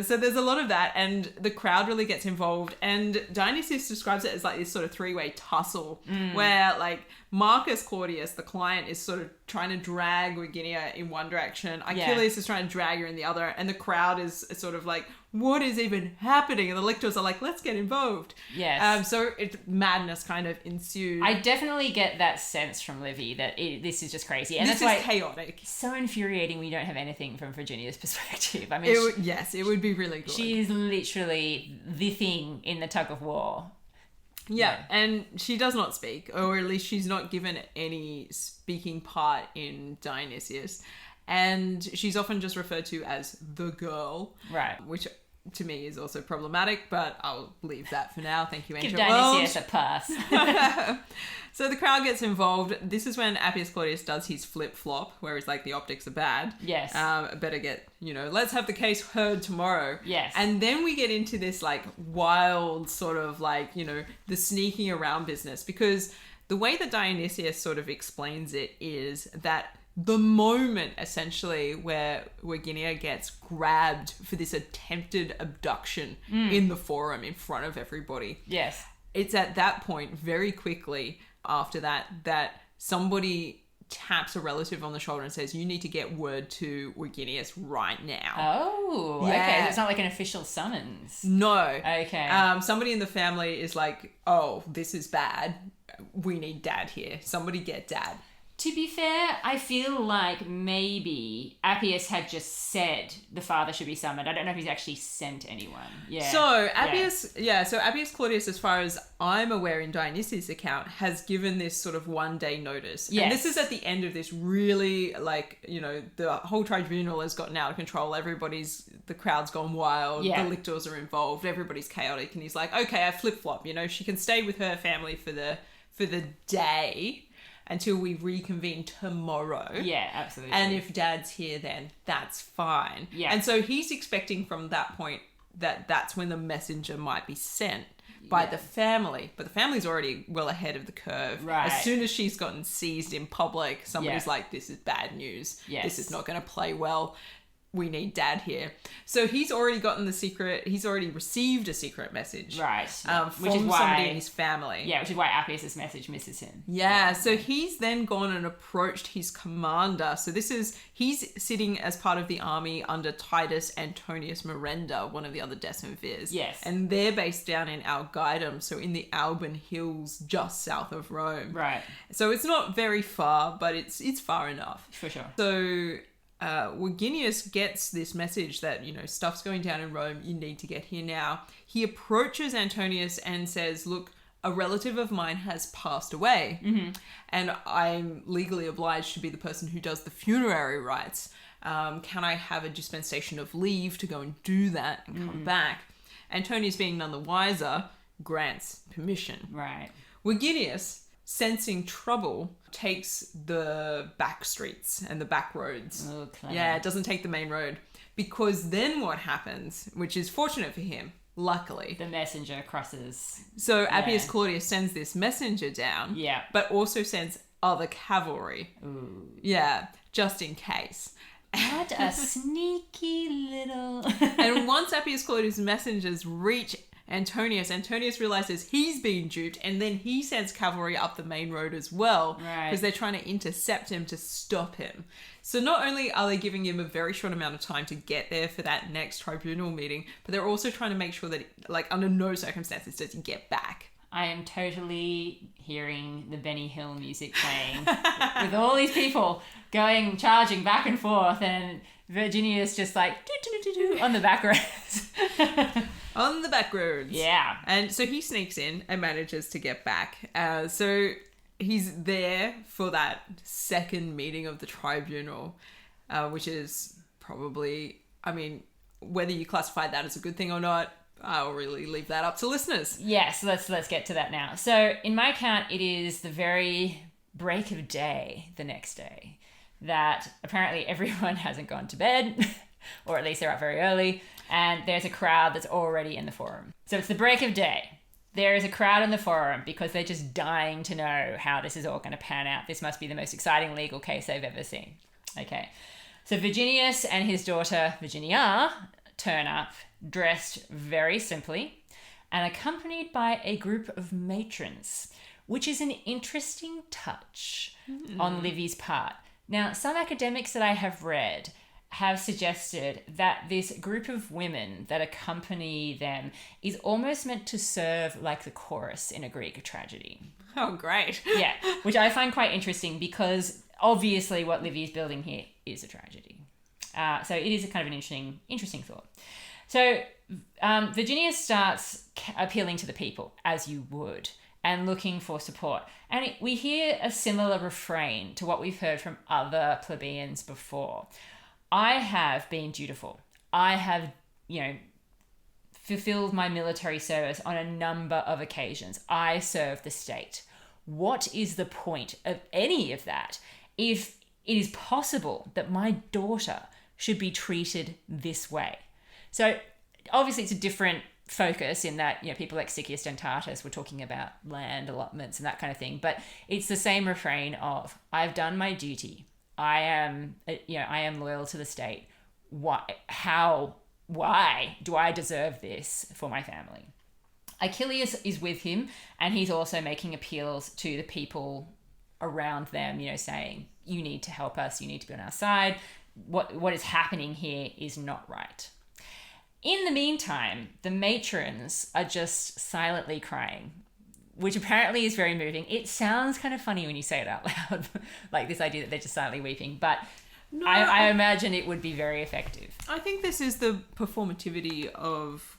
So there's a lot of that, and the crowd really gets involved. And Dionysius describes it as like this sort of three-way tussle where like Marcus Claudius, the client, is sort of trying to drag Verginia in one direction. Achilles is trying to drag her in the other. And the crowd is sort of like, what is even happening? And the lictors are like, let's get involved. Yes. So madness kind of ensues. I definitely get that sense from Livy that this is just crazy. And this that's is why chaotic. It's so infuriating we don't have anything from Virginia's perspective. I mean, it would be really good. She is literally the thing in the tug of war. Yeah, and she does not speak, or at least she's not given any speaking part in Dionysius. And she's often just referred to as the girl. Right. Which to me is also problematic, but I'll leave that for now. Thank you, Ancient Give Dionysius a pass. So the crowd gets involved. This is when Appius Claudius does his flip-flop, where it's like the optics are bad. Yes. Better get, let's have the case heard tomorrow. Yes. And then we get into this like wild sort of like, the sneaking around business, because the way that Dionysius sort of explains it is that the moment essentially where Verginia gets grabbed for this attempted abduction in the forum in front of everybody. Yes. It's at that point, very quickly after that somebody taps a relative on the shoulder and says, you need to get word to Verginius right now. Oh, okay. So it's not like an official summons. No. Okay. Somebody in the family is like, oh, this is bad. We need dad here. Somebody get dad. To be fair, I feel like maybe Appius had just said the father should be summoned. I don't know if he's actually sent anyone. Yeah. So Appius Claudius, as far as I'm aware in Dionysius' account, has given this sort of 1 day notice. Yes. And this is at the end of this really, like, you know, the whole tribunal has gotten out of control. The crowd's gone wild. Yeah. The lictors are involved. Everybody's chaotic. And he's like, okay, I flip-flop. You know, she can stay with her family for the day until we reconvene tomorrow. Yeah, absolutely. And if Dad's here, then that's fine. Yeah. And so he's expecting from that point that's when the messenger might be sent by the family. But the family's already well ahead of the curve. Right. As soon as she's gotten seized in public, somebody's like, this is bad news. Yes. This is not going to play well. We need Dad here. So he's already gotten he's already received a secret message. Right. From Which is why, somebody in his family. Yeah, which is why Appius' message misses him. Yeah, so he's then gone and approached his commander. So he's sitting as part of the army under Titus Antonius Merenda, one of the other decemvirs. Yes. And they're based down in Algidum, so in the Alban Hills just south of Rome. Right. So it's not very far, but it's far enough. For sure. So Verginius gets this message that, you know, stuff's going down in Rome, you need to get here now. He approaches Antonius and says, look, a relative of mine has passed away, and I'm legally obliged to be the person who does the funerary rites. Can I have a dispensation of leave to go and do that and come back? Antonius, being none the wiser, grants permission. Right. Verginius, sensing trouble, takes the back streets and the back roads. Oh, clever. Yeah, it doesn't take the main road. Because then what happens, which is fortunate for him, luckily. The messenger crosses. So Appius Claudius sends this messenger down. Yeah. But also sends other cavalry. Ooh. Yeah, just in case. What a sneaky little... And once Appius Claudius' messengers reach Antonius realizes he's been duped, and then he sends cavalry up the main road as well, right, because they're trying to intercept him to stop him. So not only are they giving him a very short amount of time to get there for that next tribunal meeting, but they're also trying to make sure that, like, under no circumstances does he get back. I am totally hearing the Benny Hill music playing with all these people charging back and forth, and Verginia's just like on the back roads. On the back roads. Yeah. And so he sneaks in and manages to get back. So he's there for that second meeting of the tribunal, which is probably, I mean, whether you classify that as a good thing or not, I'll really leave that up to listeners. Yes, let's get to that now. So in my account, it is the very break of day the next day that apparently everyone hasn't gone to bed, or at least they're up very early, and there's a crowd that's already in the forum. So it's the break of day. There is a crowd in the forum because they're just dying to know how this is all going to pan out. This must be the most exciting legal case they've ever seen. Okay. So Verginius and his daughter Verginia turn up dressed very simply and accompanied by a group of matrons, which is an interesting touch on Livy's part. Now, some academics that I have read have suggested that this group of women that accompany them is almost meant to serve like the chorus in a Greek tragedy. Oh, great. Yeah, which I find quite interesting because obviously what Livy is building here is a tragedy. So it is a kind of an interesting thought. So Verginia starts appealing to the people, as you would, and looking for support. And we hear a similar refrain to what we've heard from other plebeians before. I have been dutiful. I have, fulfilled my military service on a number of occasions. I serve the state. What is the point of any of that if it is possible that my daughter should be treated this way? So obviously it's a different focus in that, people like Sikius Dentatus were talking about land allotments and that kind of thing, but it's the same refrain of, I've done my duty. I am loyal to the state. Why do I deserve this for my family? Achilles is with him, and he's also making appeals to the people around them, saying, you need to help us, you need to be on our side. What is happening here is not right. In the meantime, the matrons are just silently crying. which apparently is very moving. It sounds kind of funny when you say it out loud, like this idea that they're just silently weeping, but no, I imagine it would be very effective. I think this is the performativity of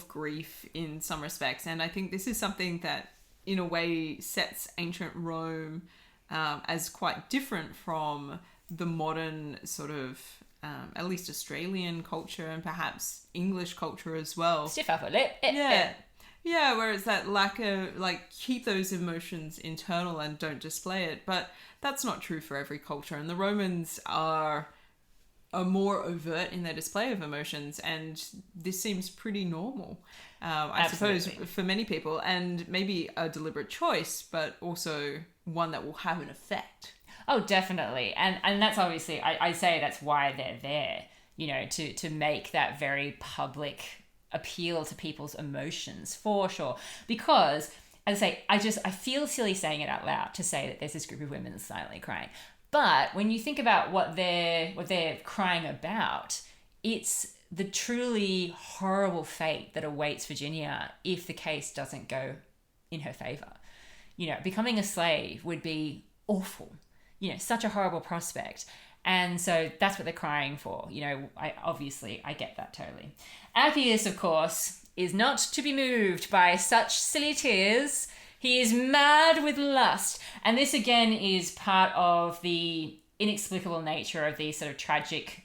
grief in some respects, and I think this is something that in a way sets ancient Rome as quite different from the modern sort of at least Australian culture and perhaps English culture as well. Stiff upper lip. Yeah, where it's that lack of, like, keep those emotions internal and don't display it. But that's not true for every culture. And the Romans are more overt in their display of emotions. And this seems pretty normal, I suppose, for many people. And maybe a deliberate choice, but also one that will have an effect. Oh, definitely. And that's obviously, I say that's why they're there, you know, to make that very public appeal to people's emotions, for sure. Because, as I say, I feel silly saying it out loud to say that there's this group of women silently crying. But when you think about what they're crying about, it's the truly horrible fate that awaits Verginia if the case doesn't go in her favour. You know, becoming a slave would be awful. You know, such a horrible prospect. And so that's what they're crying for. You know, I get that totally. Appius, of course, is not to be moved by such silly tears. He is mad with lust. And this, again, is part of the inexplicable nature of these sort of tragic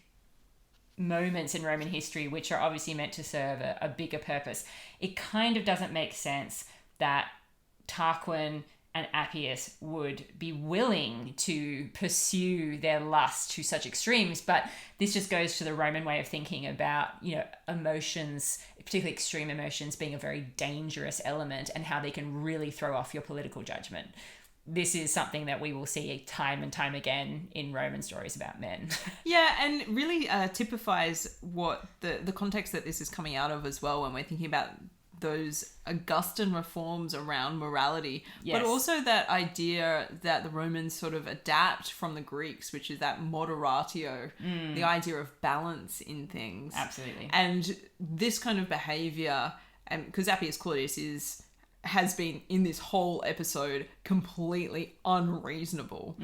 moments in Roman history, which are obviously meant to serve a bigger purpose. It kind of doesn't make sense that Tarquin and Appius would be willing to pursue their lust to such extremes, but this just goes to the Roman way of thinking about, you know, emotions, particularly extreme emotions, being a very dangerous element and how they can really throw off your political judgment. This is something that we will see time and time again in Roman stories about men. Yeah, and really typifies what the context that this is coming out of as well when we're thinking about those Augustan reforms around morality, yes. But also that idea that the Romans sort of adapt from the Greeks, which is that moderatio, the idea of balance in things. Absolutely. And this kind of behaviour, and because Appius Claudius has been in this whole episode completely unreasonable.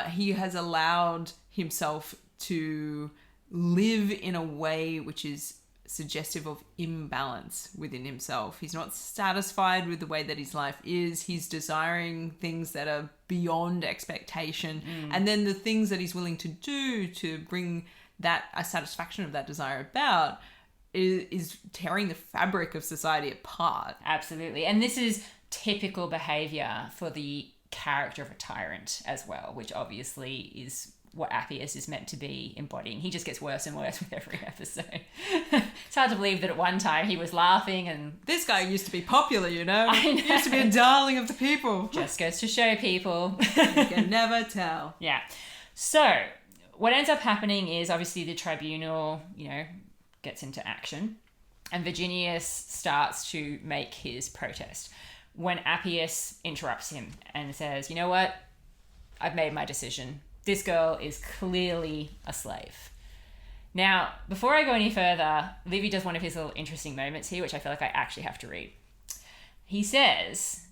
He has allowed himself to live in a way which is suggestive of imbalance within himself. He's not satisfied with the way that his life is. He's desiring things that are beyond expectation. And then the things that he's willing to do to bring that a satisfaction of that desire about is tearing the fabric of society apart. Absolutely. And this is typical behaviour for the character of a tyrant as well, which obviously is what Appius is meant to be embodying. He just gets worse and worse with every episode. It's hard to believe that at one time he was laughing and... This guy used to be popular, you know? I know. He used to be a darling of the people. Just goes to show people. You can never tell. Yeah. So, what ends up happening is obviously the tribunal, you know, gets into action and Verginius starts to make his protest when Appius interrupts him and says, you know what? I've made my decision. This girl is clearly a slave. Now, before I go any further, Livy does one of his little interesting moments here, which I feel like I actually have to read. He says,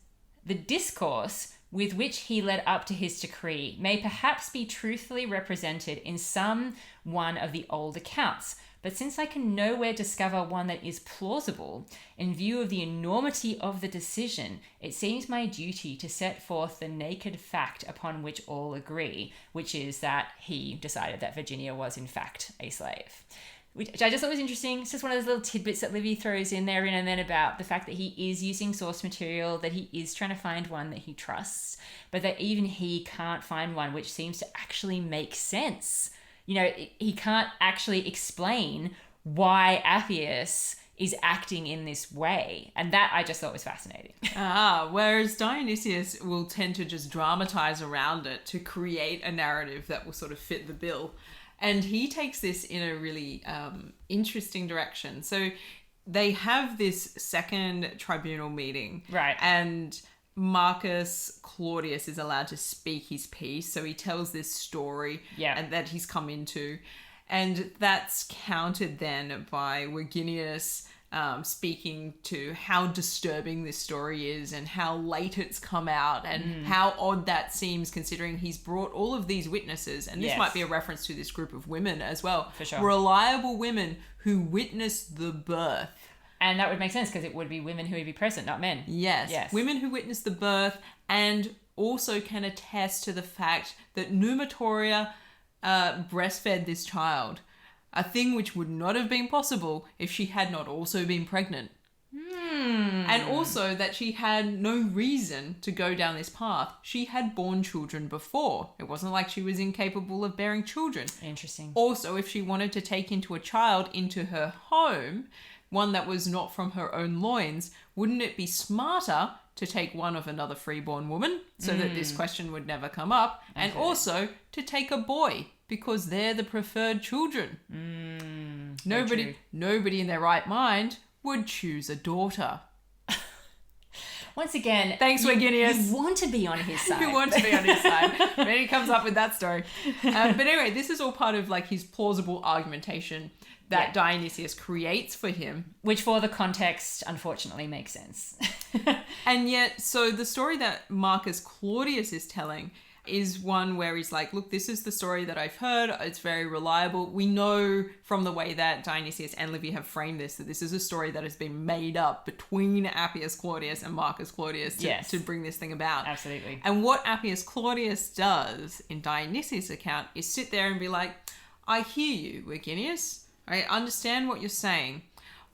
the discourse with which he led up to his decree may perhaps be truthfully represented in some one of the old accounts, but since I can nowhere discover one that is plausible, in view of the enormity of the decision, it seems my duty to set forth the naked fact upon which all agree, which is that he decided that Verginia was in fact a slave. Which I just thought was interesting. It's just one of those little tidbits that Livy throws in there and then about the fact that he is using source material, that he is trying to find one that he trusts, but that even he can't find one which seems to actually make sense. You know, he can't actually explain why Appius is acting in this way. And that I just thought was fascinating. Whereas Dionysius will tend to just dramatize around it to create a narrative that will sort of fit the bill. And he takes this in a really interesting direction. So they have this second tribunal meeting. Right. And Marcus Claudius is allowed to speak his piece. So he tells this story and that he's come into. And that's countered then by Verginius speaking to how disturbing this story is and how late it's come out and how odd that seems considering he's brought all of these witnesses. And this might be a reference to this group of women as well. For sure. Reliable women who witnessed the birth. And that would make sense because it would be women who would be present, not men. Yes. Women who witnessed the birth and also can attest to the fact that Pneumatoria breastfed this child. A thing which would not have been possible if she had not also been pregnant. And also that she had no reason to go down this path. She had borne children before. It wasn't like she was incapable of bearing children. Interesting. Also, if she wanted to take into a child into her home, one that was not from her own loins, wouldn't it be smarter to take one of another freeborn woman so that this question would never come up? Okay. And also to take a boy because they're the preferred children. Nobody in their right mind would choose a daughter. Once again, thanks, Verginius. You want to be on his side. You want to be on his side. Then he comes up with that story. But anyway, this is all part of like his plausible argumentation that Dionysius creates for him. Which for the context, unfortunately, makes sense. And yet, so the story that Marcus Claudius is telling is one where he's like, look, this is the story that I've heard. It's very reliable. We know from the way that Dionysius and Livy have framed this that this is a story that has been made up between Appius Claudius and Marcus Claudius to bring this thing about. Absolutely. And what Appius Claudius does in Dionysius' account is sit there and be like, I hear you, Verginius. I understand what you're saying.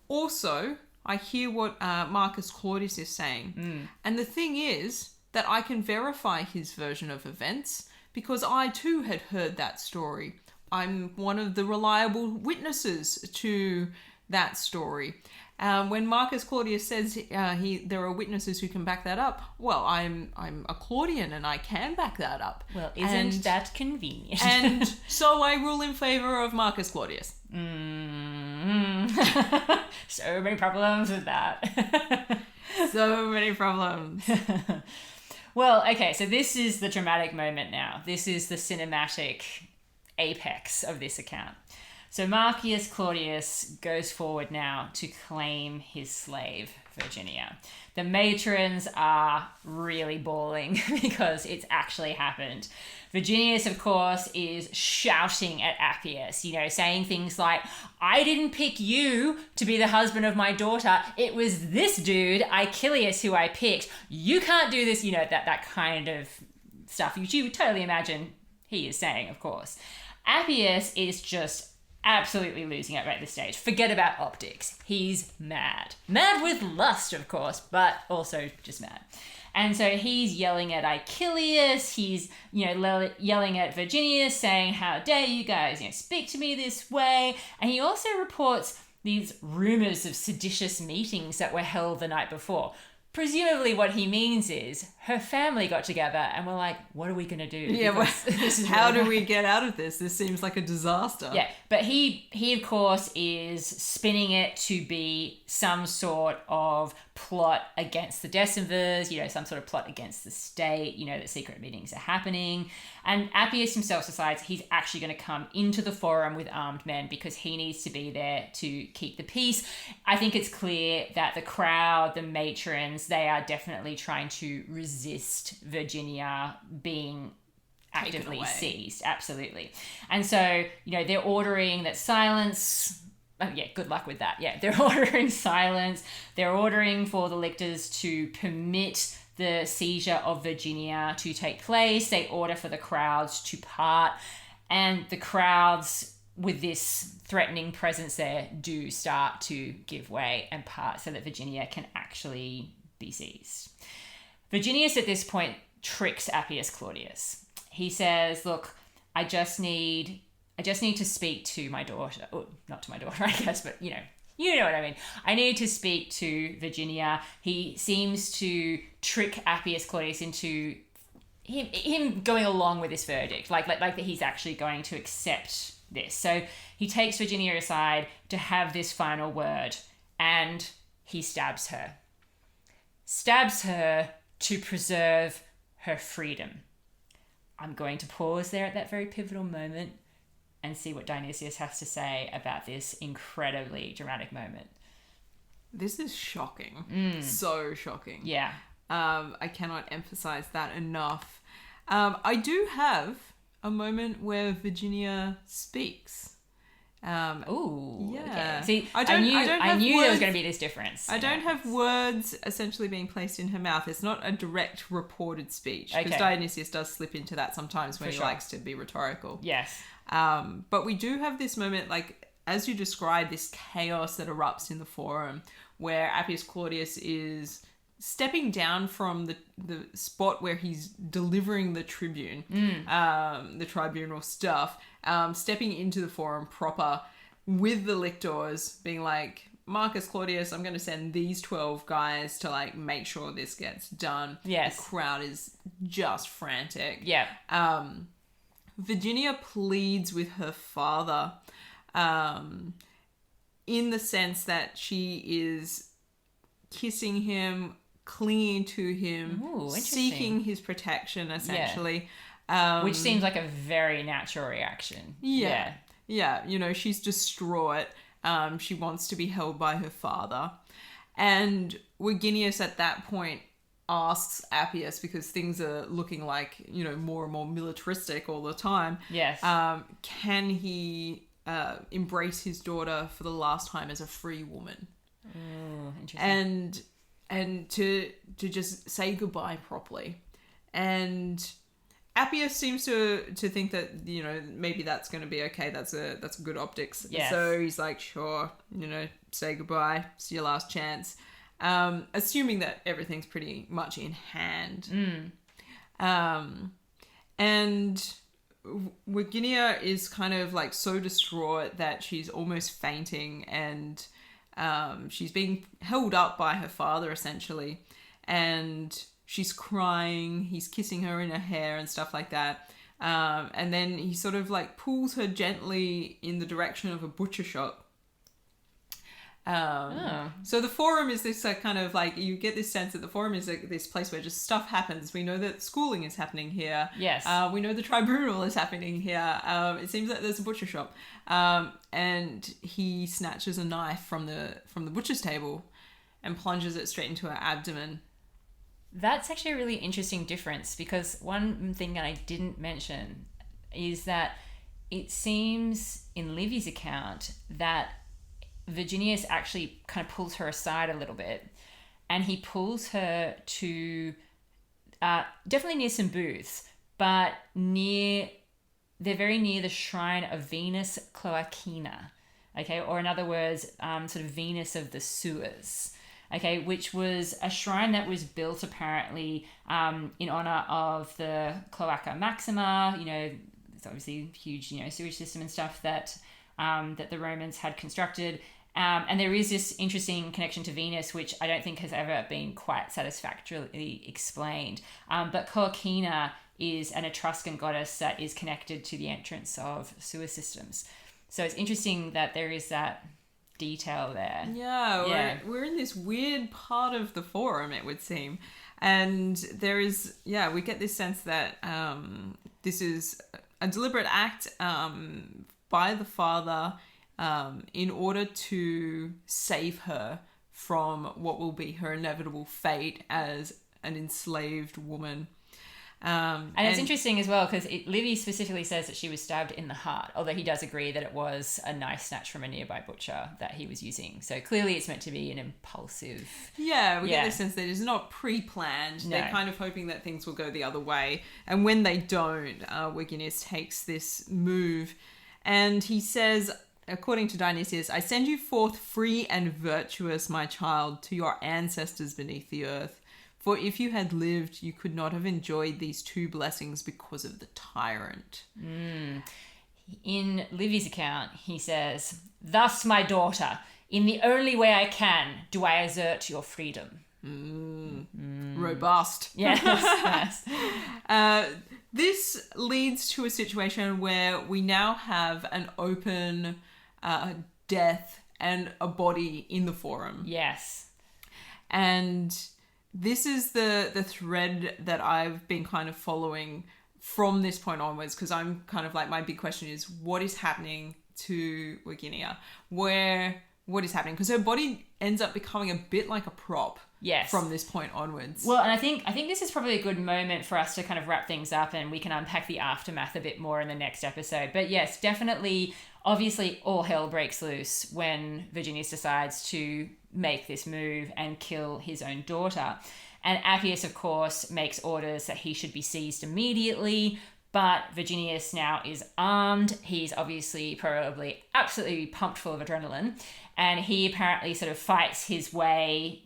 Also, I hear what Marcus Claudius is saying. And the thing is that I can verify his version of events because I too had heard that story. I'm one of the reliable witnesses to that story. When Marcus Claudius says there are witnesses who can back that up, well, I'm a Claudian and I can back that up. Well, isn't that convenient? And so I rule in favour of Marcus Claudius. So many problems with that. So many problems. Well, okay, so this is the dramatic moment now. This is the cinematic apex of this account. So Marcus Claudius goes forward now to claim his slave, Verginia. The matrons are really bawling because it's actually happened. Verginius, of course, is shouting at Appius, saying things like, I didn't pick you to be the husband of my daughter. It was this dude, Achilles, who I picked. You can't do this, that kind of stuff, which you would totally imagine he is saying, of course. Appius is just absolutely losing it right at this stage. Forget about optics. He's mad. Mad with lust, of course, but also just mad. And so he's yelling at Achilles, he's, yelling at Verginius, saying, how dare you guys, speak to me this way. And he also reports these rumours of seditious meetings that were held the night before. Presumably what he means is her family got together and were like, what are we going to do? Yeah, how do we get out of this? This seems like a disaster. Yeah, but he of course is spinning it to be some sort of plot against the decemvirs, some sort of plot against the state, that secret meetings are happening. And Appius himself decides he's actually going to come into the forum with armed men because he needs to be there to keep the peace. I think it's clear that the crowd, the matrons, they are definitely trying to resist Verginia being actively seized. Absolutely. And so, they're ordering that silence. Oh, yeah, good luck with that. Yeah, they're ordering silence. They're ordering for the lictors to permit the seizure of Verginia to take place. They order for the crowds to part. And the crowds, with this threatening presence there, do start to give way and part so that Verginia can actually be seized. Verginius at this point tricks Appius Claudius. He says, look, I just need to speak to my daughter. Oh, not to my daughter, I guess, but you know what I mean. I need to speak to Verginia. He seems to trick Appius Claudius into him going along with this verdict, like that he's actually going to accept this. So he takes Verginia aside to have this final word, and he stabs her. Stabs her to preserve her freedom. I'm going to pause there at that very pivotal moment and see what Dionysius has to say about this incredibly dramatic moment. This is shocking. So shocking. Yeah. I cannot emphasize that enough. I do have a moment where Virginia speaks. Ooh. Yeah. Okay. See, I knew there was going to be this difference. I don't have words essentially being placed in her mouth. It's not a direct reported speech. Because Okay. Dionysius does slip into that sometimes when For he sure. likes to be rhetorical. Yes. But we do have this moment, like, as you described, this chaos that erupts in the forum where Appius Claudius is stepping down from the spot where he's delivering the tribune, the tribunal stuff, stepping into the forum proper with the lictors, being like, Marcus Claudius, I'm going to send these 12 guys to, like, make sure this gets done. Yes. The crowd is just frantic. Yeah. Verginia pleads with her father in the sense that she is kissing him, clinging to him, Ooh, seeking his protection, essentially. Which seems like a very natural reaction. Yeah. You know, she's distraught. She wants to be held by her father. And Verginius at that point asks Appius, because things are looking like, you know, more and more militaristic all the time. Yes. Can he embrace his daughter for the last time as a free woman? Ooh, interesting. And to just say goodbye properly. And Appius seems to think that, you know, maybe that's going to be okay. That's a good optics. Yes. So he's like, sure, you know, say goodbye. It's your last chance. Assuming that everything's pretty much in hand. And Verginia is kind of like so distraught that she's almost fainting, and she's being held up by her father essentially, and she's crying. He's kissing her in her hair and stuff like that, and then he sort of like pulls her gently in the direction of a butcher shop. So the forum is this kind of like, you get this sense that the forum is like this place where just stuff happens. We know that schooling is happening here. Yes. We know the tribunal is happening here. It seems that there's a butcher shop. And he snatches a knife from the butcher's table and plunges it straight into her abdomen. That's actually a really interesting difference, because one thing that I didn't mention is that it seems in Livy's account that Verginius actually kind of pulls her aside a little bit, and he pulls her to definitely near some booths, but they're very near the shrine of Venus Cloacina, okay, or in other words, sort of Venus of the sewers, okay, which was a shrine that was built apparently in honor of the Cloaca Maxima. You know, it's obviously a huge, you know, sewage system and stuff that the Romans had constructed. And there is this interesting connection to Venus, which I don't think has ever been quite satisfactorily explained. But Cloacina is an Etruscan goddess that is connected to the entrance of sewer systems. So it's interesting that there is that detail there. Yeah. We're in this weird part of the forum, it would seem. And there is, we get this sense that this is a deliberate act by the father in order to save her from what will be her inevitable fate as an enslaved woman. And it's interesting as well, because Livy specifically says that she was stabbed in the heart, although he does agree that it was a knife snatch from a nearby butcher that he was using. So clearly it's meant to be an impulsive... Yeah, we get the sense that it's not pre-planned. No. They're kind of hoping that things will go the other way. And when they don't, Verginius takes this move. And he says, according to Dionysius, I send you forth free and virtuous, my child, to your ancestors beneath the earth. For if you had lived, you could not have enjoyed these two blessings because of the tyrant. In Livy's account, he says, thus, my daughter, in the only way I can, do I assert your freedom. Robust. Yes. This leads to a situation where we now have an open death and a body in the forum. Yes. And this is the thread that I've been kind of following from this point onwards, because I'm kind of like, my big question is, what is happening to Verginia? Where what is happening, because her body ends up becoming a bit like a prop. Yes. From this point onwards. Well, and I think this is probably a good moment for us to kind of wrap things up, and we can unpack the aftermath a bit more in the next episode. But yes, definitely, obviously, all hell breaks loose when Verginius decides to make this move and kill his own daughter. And Appius, of course, makes orders that he should be seized immediately. But Verginius now is armed. He's obviously probably absolutely pumped full of adrenaline. And he apparently sort of fights his way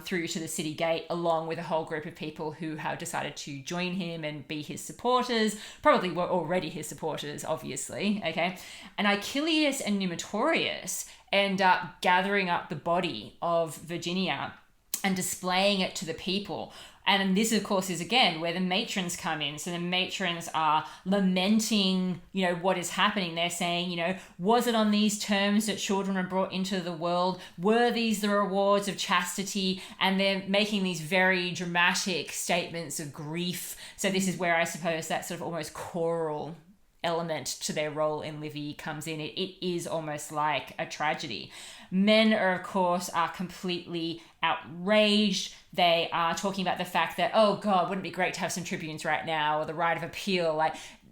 through to the city gate, along with a whole group of people who have decided to join him and be his supporters. Probably were already his supporters, obviously. Okay. And Achilles and Numitorius end up gathering up the body of Verginia and displaying it to the people. And this, of course, is again where the matrons come in. So the matrons are lamenting, what is happening. They're saying, was it on these terms that children were brought into the world? Were these the rewards of chastity? And they're making these very dramatic statements of grief. So this is where I suppose that sort of almost choral element to their role in Livy comes in. It is almost like a tragedy. Men of course, are completely outraged. They are talking about the fact that, oh God, wouldn't it be great to have some tribunes right now, or the right of appeal.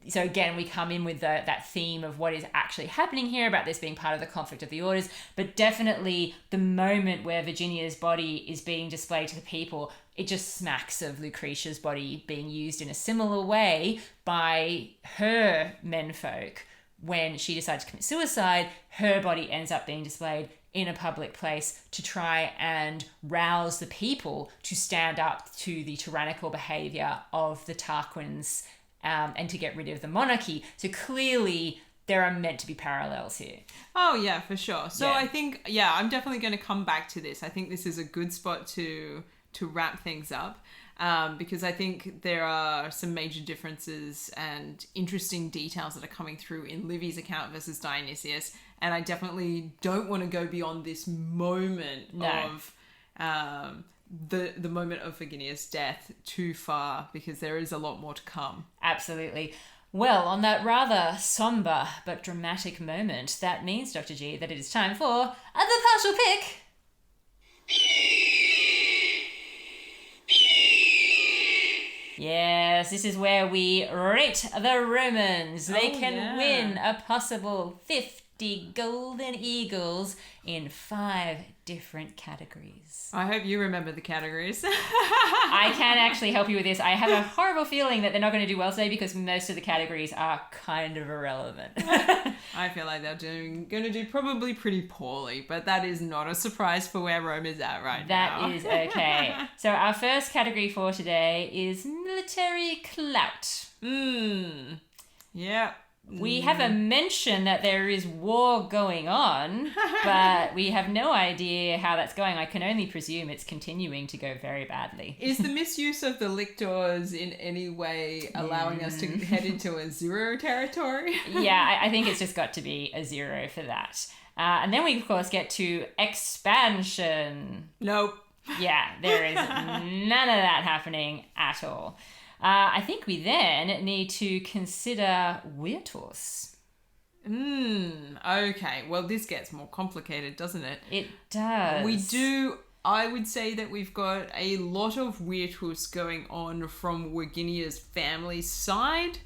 So again, we come in with that theme of what is actually happening here, about this being part of the conflict of the orders. But definitely the moment where Verginia's body is being displayed to the people, it just smacks of Lucretia's body being used in a similar way by her menfolk. When she decides to commit suicide, her body ends up being displayed in a public place to try and rouse the people to stand up to the tyrannical behaviour of the Tarquins, and to get rid of the monarchy. So clearly there are meant to be parallels here. Oh yeah, for sure. So Yeah. I think, I'm definitely going to come back to this. I think this is a good spot to wrap things up. Because I think there are some major differences and interesting details that are coming through in Livy's account versus Dionysius. And I definitely don't want to go beyond this moment of the moment of Verginia's death too far, because there is a lot more to come. Absolutely. Well, on that rather somber but dramatic moment, that means, Dr. G, that it is time for the partial pick. Yes, this is where we rate the Romans. They can win a possible 50 golden eagles in 5 different categories. I hope you remember the categories. I can actually help you with this. I have a horrible feeling that they're not going to do well today because most of the categories are kind of irrelevant. I feel like they're going to do probably pretty poorly, but that is not a surprise for where Rome is at right now. That is okay. So our first category for today is military clout. Yeah. We have a mention that there is war going on, but we have no idea how that's going. I can only presume it's continuing to go very badly. Is the misuse of the lictors in any way allowing us to head into a 0 territory? Yeah, I think it's just got to be a 0 for that. And then we, of course, get to expansion. Nope. Yeah, there is none of that happening at all. I think we then need to consider virtus. Okay. Well, this gets more complicated, doesn't it? It does. I would say that we've got a lot of virtus going on from Verginia's family side,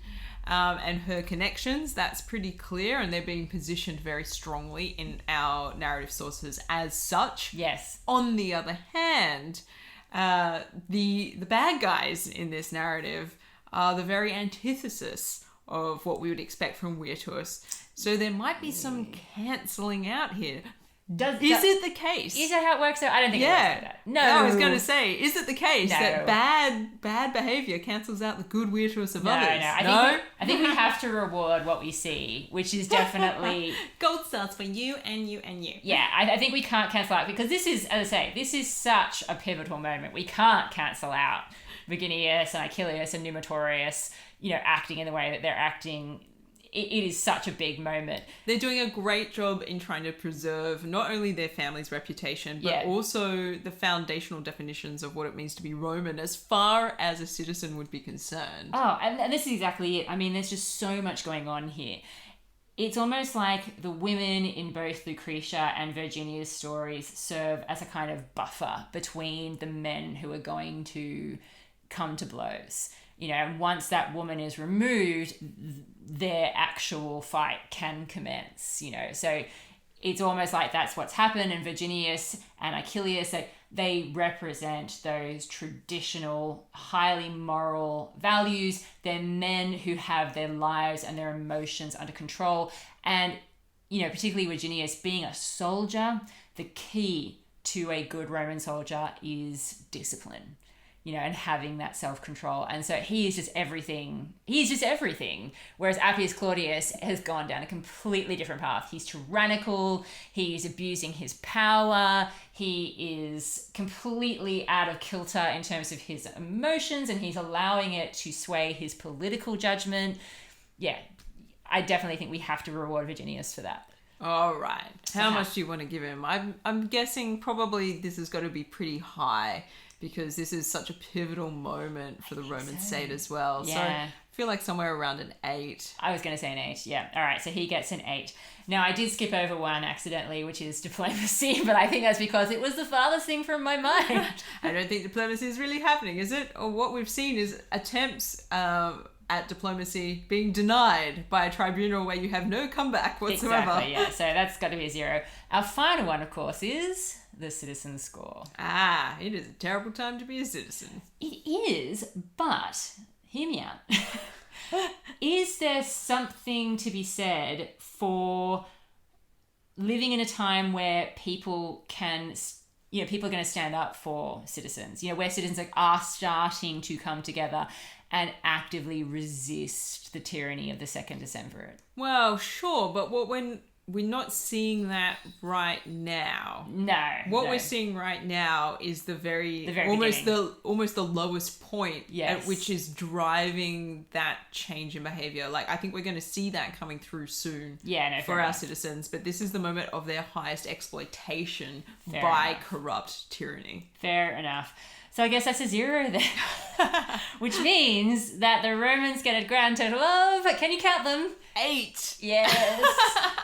and her connections. That's pretty clear, and they're being positioned very strongly in our narrative sources as such. Yes. On the other hand, the bad guys in this narrative are the very antithesis of what we would expect from virtus. So there might be some cancelling out here. Is it the case? Is that how it works out? I don't think it works like that. No. I was going to say, is it the case that bad behaviour cancels out the good virtus of others? I think we have to reward what we see, which is definitely... Gold stars for you and you and you. Yeah, I think we can't cancel out, because this is, as I say, this is such a pivotal moment. We can't cancel out Verginius and Achilles and Numitorius, acting in the way that they're acting. It is such a big moment. They're doing a great job in trying to preserve not only their family's reputation, but also the foundational definitions of what it means to be Roman as far as a citizen would be concerned. Oh, and this is exactly it. I mean, there's just so much going on here. it's almost like the women in both Lucretia and Verginia's stories serve as a kind of buffer between the men who are going to come to blows. You know, and once that woman is removed, their actual fight can commence, you know. So it's almost like that's what's happened. And Verginius and Achilles, they represent those traditional, highly moral values. They're men who have their lives and their emotions under control. And, you know, particularly Verginius being a soldier, the key to a good Roman soldier is discipline, you know, and having that self-control. And so he is just everything. He's just everything. Whereas Appius Claudius has gone down a completely different path. He's tyrannical. He's abusing his power. He is completely out of kilter in terms of his emotions, and he's allowing it to sway his political judgment. Yeah, I definitely think we have to reward Verginius for that. All right. How much do you want to give him? I'm guessing probably this has got to be pretty high, because this is such a pivotal moment for the Roman state as well. Yeah. So I feel like somewhere around an 8. I was going to say an 8, yeah. All right, so he gets an 8. Now, I did skip over one accidentally, which is diplomacy, but I think that's because it was the farthest thing from my mind. I don't think diplomacy is really happening, is it? Or what we've seen is attempts at diplomacy being denied by a tribunal where you have no comeback whatsoever. Exactly, yeah. So that's got to be a 0. Our final one, of course, is the citizen score. It is a terrible time to be a citizen. It is, but hear me out. Is there something to be said for living in a time where people can, you know, people are going to stand up for citizens, you know, where citizens are starting to come together and actively resist the tyranny of the Second Decemvirate? Well, sure, but we're not seeing that right now. No. What we're seeing right now is the very almost the lowest point at which is driving that change in behavior. Like, I think we're going to see that coming through soon. For our citizens, but this is the moment of their highest exploitation by corrupt tyranny. Fair enough. So I guess that's a 0 then, which means that the Romans get a grand total of, can you count them? 8. Yes.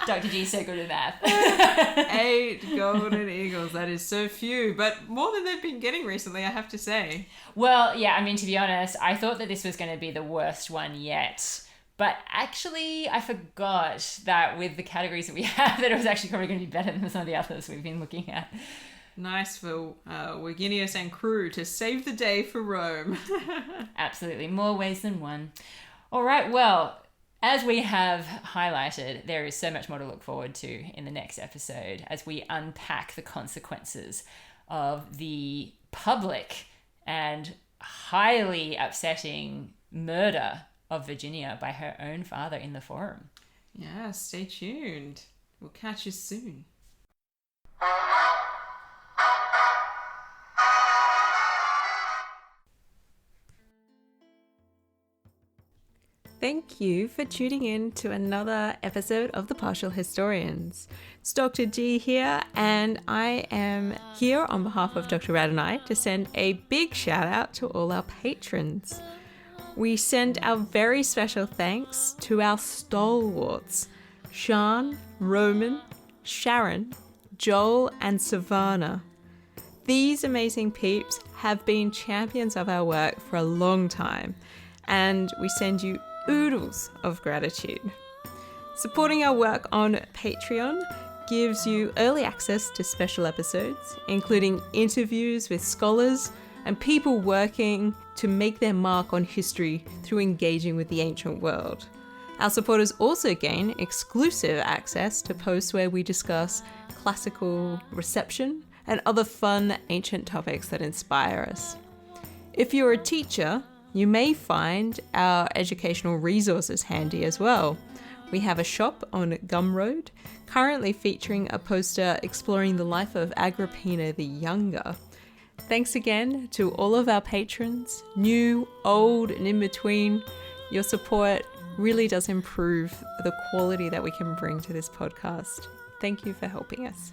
Dr. G is so good at math. 8 golden eagles. That is so few, but more than they've been getting recently, I have to say. Well, yeah, I mean, to be honest, I thought that this was going to be the worst one yet. But actually, I forgot that with the categories that we have, that it was actually probably going to be better than some of the others we've been looking at. Nice for Verginius and crew to save the day for Rome. Absolutely. More ways than one. All right. Well, as we have highlighted, there is so much more to look forward to in the next episode as we unpack the consequences of the public and highly upsetting murder of Verginia by her own father in the Forum. Yeah, stay tuned. We'll catch you soon. Thank you for tuning in to another episode of The Partial Historians. It's Dr. G here, and I am here on behalf of Dr. Rad and I to send a big shout out to all our patrons. We send our very special thanks to our stalwarts, Sean, Roman, Sharon, Joel, and Savannah. These amazing peeps have been champions of our work for a long time, and we send you oodles of gratitude. Supporting our work on Patreon gives you early access to special episodes, including interviews with scholars and people working to make their mark on history through engaging with the ancient world. Our supporters also gain exclusive access to posts where we discuss classical reception and other fun ancient topics that inspire us. If you're a teacher, you may find our educational resources handy as well. We have a shop on Gumroad, currently featuring a poster exploring the life of Agrippina the Younger. Thanks again to all of our patrons, new, old, and in between. Your support really does improve the quality that we can bring to this podcast. Thank you for helping us.